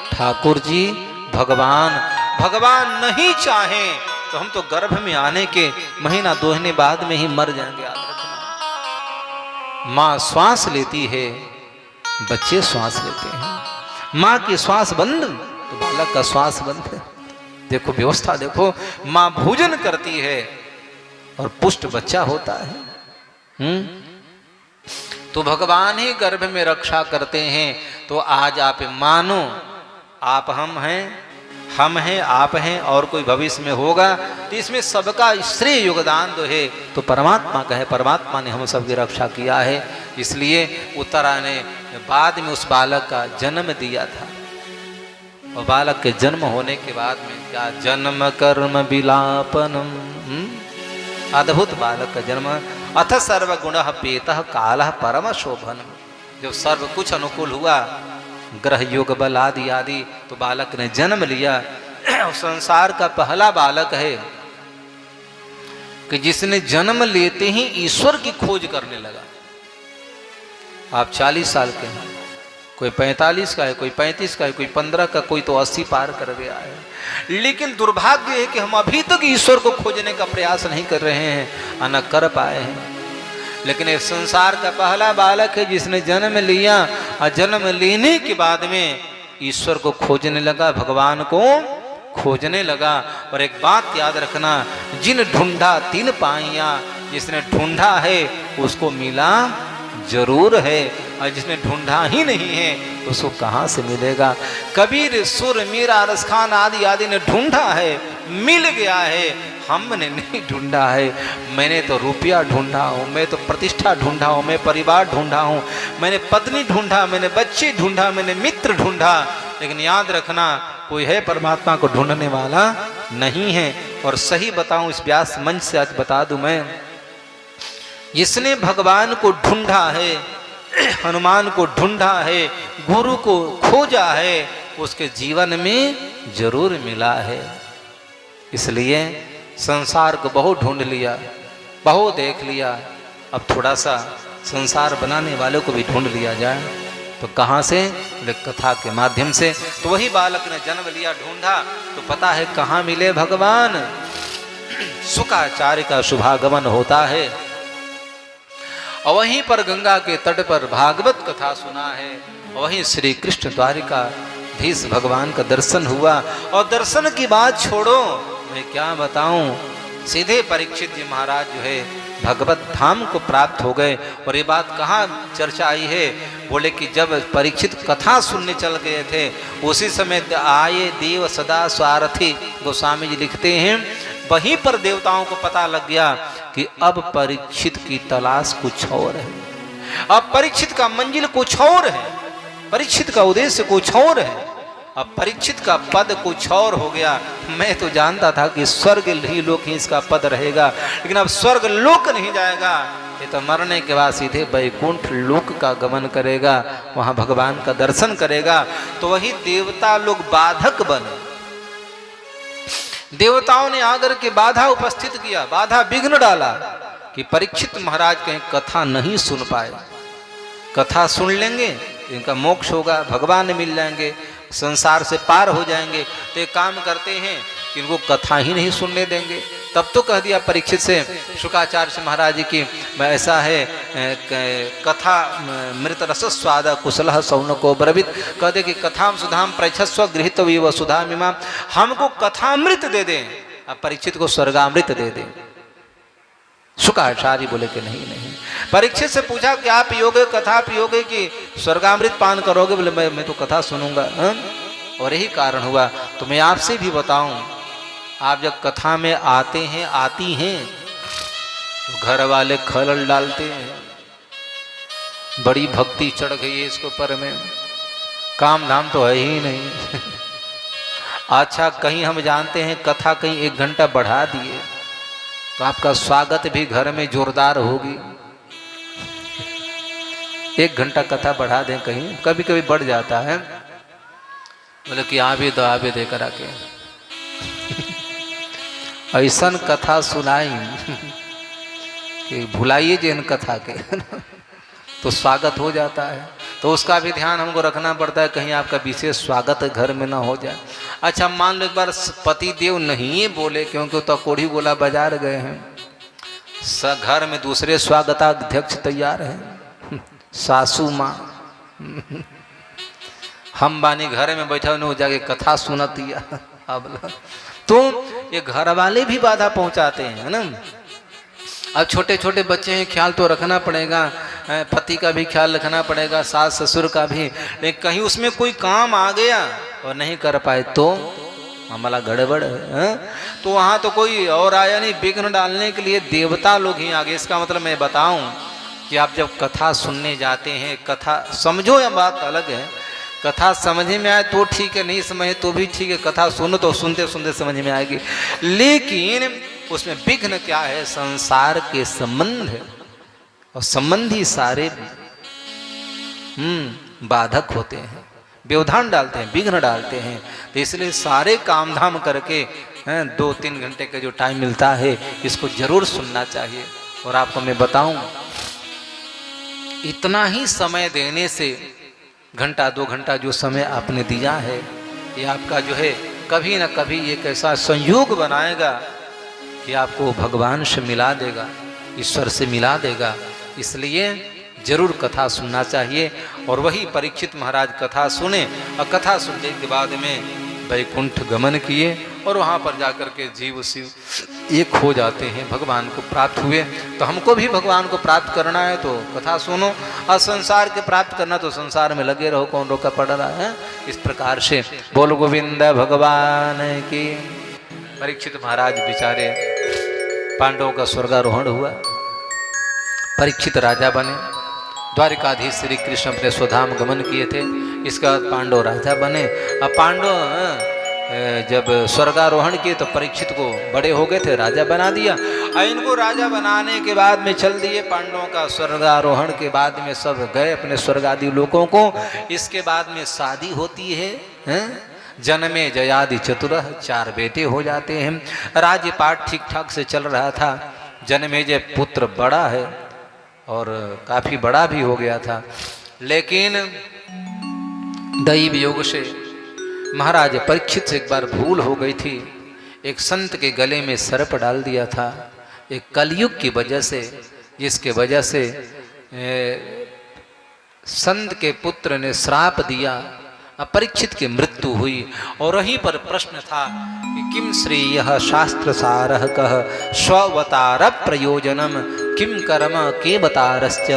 ठाकुर जी भगवान। भगवान नहीं चाहे तो हम तो गर्भ में आने के महीना 2 महीने बाद में ही मर जाएंगे, याद रखना। माँ श्वास लेती है, बच्चे श्वास लेते हैं। माँ की श्वास बंद तो बालक का श्वास बंद है। देखो व्यवस्था देखो, माँ भोजन करती है और पुष्ट बच्चा होता है। तो भगवान ही गर्भ में रक्षा करते हैं। तो आज आप मानो, आप हम हैं आप हैं, और कोई भविष्य में होगा, तो इसमें सबका श्रेय योगदान जो है तो परमात्मा का है। परमात्मा ने हम सबकी रक्षा किया है, इसलिए उत्तरा ने बाद में उस बालक का जन्म दिया था। और बालक के जन्म होने के बाद में क्या जन्म कर्म विलापनम, अद्भुत बालक का जन्म। अथ सर्वगुण पेतः कालः परम शोभनम। जब सर्व कुछ अनुकूल हुआ, ग्रह योग बल आदि आदि, तो बालक ने जन्म लिया। संसार का पहला बालक है कि जिसने जन्म लेते ही ईश्वर की खोज करने लगा। आप 40 साल के हैं, कोई 45 का है, कोई 35 का है, कोई 15 का, कोई तो 80 पार कर गया है, लेकिन दुर्भाग्य है कि हम अभी तक ईश्वर को खोजने का प्रयास नहीं कर रहे हैं, न कर पाए हैं। लेकिन इस संसार का पहला बालक है जिसने जन्म लिया और जन्म लेने के बाद में ईश्वर को खोजने लगा, भगवान को खोजने लगा। और एक बात याद रखना, जिन ढूंढा तिन पाइया, जिसने ढूंढा है उसको मिला जरूर है, और जिसने ढूंढा ही नहीं है उसको कहाँ से मिलेगा। कबीर, सुर, मीरा, रसखान आदि आदि ने ढूंढा है, मिल गया है, हमने नहीं ढूंढा है। मैंने तो रुपया ढूंढा हूँ, मैं तो प्रतिष्ठा ढूंढा हूँ, मैं परिवार ढूंढा हूँ, मैंने पत्नी ढूंढा, मैंने बच्चे ढूंढा, मैंने मित्र ढूंढा, लेकिन याद रखना कोई है परमात्मा को ढूंढने वाला नहीं है। और सही बताऊं, इस व्यास मंच से आज बता दूं मैं, जिसने भगवान को ढूंढा है, हनुमान को ढूंढा है, गुरु को खोजा है, उसके जीवन में जरूर मिला है। इसलिए संसार को बहुत ढूंढ लिया, बहुत देख लिया, अब थोड़ा सा संसार बनाने वालों को भी ढूंढ लिया जाए। तो कहाँ से? कथा के माध्यम से। तो वही बालक ने जन्म लिया, ढूंढा, तो पता है कहाँ मिले भगवान। शुकाचार्य का शुभागमन होता है और वहीं पर गंगा के तट पर भागवत कथा सुना है, वहीं श्री कृष्ण द्वारिकाधीश भगवान का दर्शन हुआ। और दर्शन की बात छोड़ो, मैं क्या बताऊं, सीधे परीक्षित जी महाराज जो है भगवत धाम को प्राप्त हो गए। और ये बात कहाँ चर्चा आई है, बोले कि जब परीक्षित कथा सुनने चल गए थे, उसी समय आए देव सदा स्वार्थी, गोस्वामी जी लिखते हैं, वहीं पर देवताओं को पता लग गया कि अब परीक्षित की तलाश कुछ और है, अब परीक्षित का मंजिल कुछ और है, परीक्षित का उद्देश्य कुछ और है, अब परीक्षित का पद कुछ और हो गया। मैं तो जानता था कि स्वर्ग ही लोक ही इसका पद रहेगा, लेकिन अब स्वर्ग लोक नहीं जाएगा, ये तो मरने के बाद सीधे वैकुंठ लोक का गमन करेगा, वहां भगवान का दर्शन करेगा। तो वही देवता लोग बाधक बने, देवताओं ने आकर के बाधा उपस्थित किया, बाधा विघ्न डाला कि परीक्षित महाराज कहीं कथा नहीं सुन पाए। कथा सुन लेंगे इनका मोक्ष होगा, भगवान मिल जाएंगे, संसार से पार हो जाएंगे। तो एक काम करते हैं कि इनको कथा ही नहीं सुनने देंगे। तब तो कह दिया परीक्षित से, शुकाचार्य से महाराज जी की ऐसा है, कथा मृत रस स्वाद कुशल सौनको ब्रवित, कह दे कि कथाम सुधाम प्रैक्षस्व गृहित व सुधा मीमा, हमको कथामृत दे दें, अब परीक्षित को स्वर्गामृत दे दें। शुकाचार्य बोले कि नहीं नहीं। परीक्षित से पूछा कि आप पियोगे, कथा पियोगे कि स्वर्गामृत पान करोगे? बोले मैं तो कथा सुनूंगा। और यही कारण हुआ। तो मैं आपसे भी बताऊं, आप जब कथा में आते हैं, आती हैं, तो घर वाले खलल डालते हैं, बड़ी भक्ति चढ़ गई है इसके ऊपर में, काम धाम तो है ही नहीं। अच्छा, कहीं हम जानते हैं कथा कहीं 1 घंटा बढ़ा दिए तो आपका स्वागत भी घर में जोरदार होगी। 1 घंटा कथा बढ़ा दें, कहीं कभी कभी बढ़ जाता है, बोले कि आवे दे कर आके ऐसा कथा सुनाई कि भुलाइए जिन कथा के तो स्वागत हो जाता है। तो उसका भी ध्यान हमको रखना पड़ता है, कहीं आपका विशेष स्वागत घर में ना हो जाए। अच्छा, मान लो एक बार पति देव नहीं बोले क्योंकि तो कोढ़ी गोला बाजार गए हैं, घर में दूसरे स्वागताध्यक्ष तैयार हैं, सासू माँ, हम बानी घर में बैठा उन्हें जाके कथा सुनतिया। अब तो ये घर वाले भी बाधा पहुंचाते हैं ना। अब छोटे छोटे बच्चे हैं, ख्याल तो रखना पड़ेगा, पति का भी ख्याल रखना पड़ेगा, सास ससुर का भी, लेकिन कहीं उसमें कोई काम आ गया और नहीं कर पाए तो मामला गड़बड़ है। तो वहाँ तो कोई और आया नहीं, विघ्न डालने के लिए देवता लोग ही आगे। इसका मतलब मैं बताऊं कि आप जब कथा सुनने जाते हैं, कथा समझो या बात अलग है, कथा समझ में आए तो ठीक है, नहीं समझे तो भी ठीक है, कथा सुनो तो सुनते सुनते समझ में आएगी। लेकिन उसमें विघ्न क्या है? संसार के संबंध है, और संबंधी सारे बाधक होते हैं। व्यवधान डालते हैं, विघ्न डालते हैं। तो इसलिए सारे काम धाम करके 2-3 घंटे का जो टाइम मिलता है इसको जरूर सुनना चाहिए। और आपको मैं बताऊं, इतना ही समय देने से, घंटा 2 घंटा जो समय आपने दिया है, ये आपका जो है कभी ना कभी एक ऐसा संयोग बनाएगा कि आपको भगवान से मिला देगा, ईश्वर से मिला देगा। इसलिए जरूर कथा सुनना चाहिए। और वही परीक्षित महाराज कथा सुने और कथा सुनने के बाद में वैकुंठ गमन किए और वहाँ पर जाकर के जीव शिव एक हो जाते हैं, भगवान को प्राप्त हुए। तो हमको भी भगवान को प्राप्त करना है तो कथा सुनो, और संसार के प्राप्त करना तो संसार में लगे रहो, कौन रोका पड़ रहा है। इस प्रकार से बोल गोविंद भगवान की। परीक्षित महाराज बेचारे, पांडवों का स्वर्गारोहण हुआ, परीक्षित राजा बने, द्वारिकाधीश श्री कृष्ण अपने स्वधाम गमन किए थे। इसके बाद पांडव राजा बने। अब पांडव जब स्वर्गारोहण किए तो परीक्षित को बड़े हो गए थे, राजा बना दिया। और इनको राजा बनाने के बाद में चल दिए। पांडवों का स्वर्गारोहण के बाद में सब गए अपने स्वर्गादि लोकों को। इसके बाद में शादी होती है, जन्मे जयादि चतुर, 4 बेटे हो जाते हैं। राज्यपाठ ठीक ठाक से चल रहा था। जन्मेजय पुत्र बड़ा है और काफी बड़ा भी हो गया था, लेकिन दैव योग से महाराज परीक्षित से एक बार भूल हो गई थी। एक संत के गले में सर्प डाल दिया था, एक कलयुग की वजह से, जिसके वजह से संत के पुत्र ने श्राप दिया, परीक्षित की मृत्यु हुई। और वहीं पर प्रश्न था कि किम श्रेय शास्त्र सारः कह स्ववतार प्रयोजनम किम कर्म के बतारश्च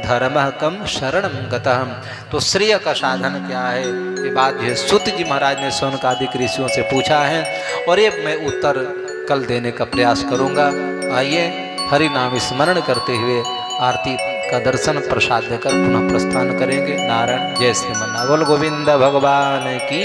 धर्म कम शरणम गतः। तो श्रेय का साधन क्या है, ये बात जो है सूत जी महाराज ने शौनकादिक ऋषियों से पूछा है, और ये मैं उत्तर कल देने का प्रयास करूंगा। आइए हरि नाम स्मरण करते हुए आरती का दर्शन प्रसाद देकर पुनः प्रस्थान करेंगे। नारायण जय श्रीमन्नारायण। बोल गोविंद भगवान की।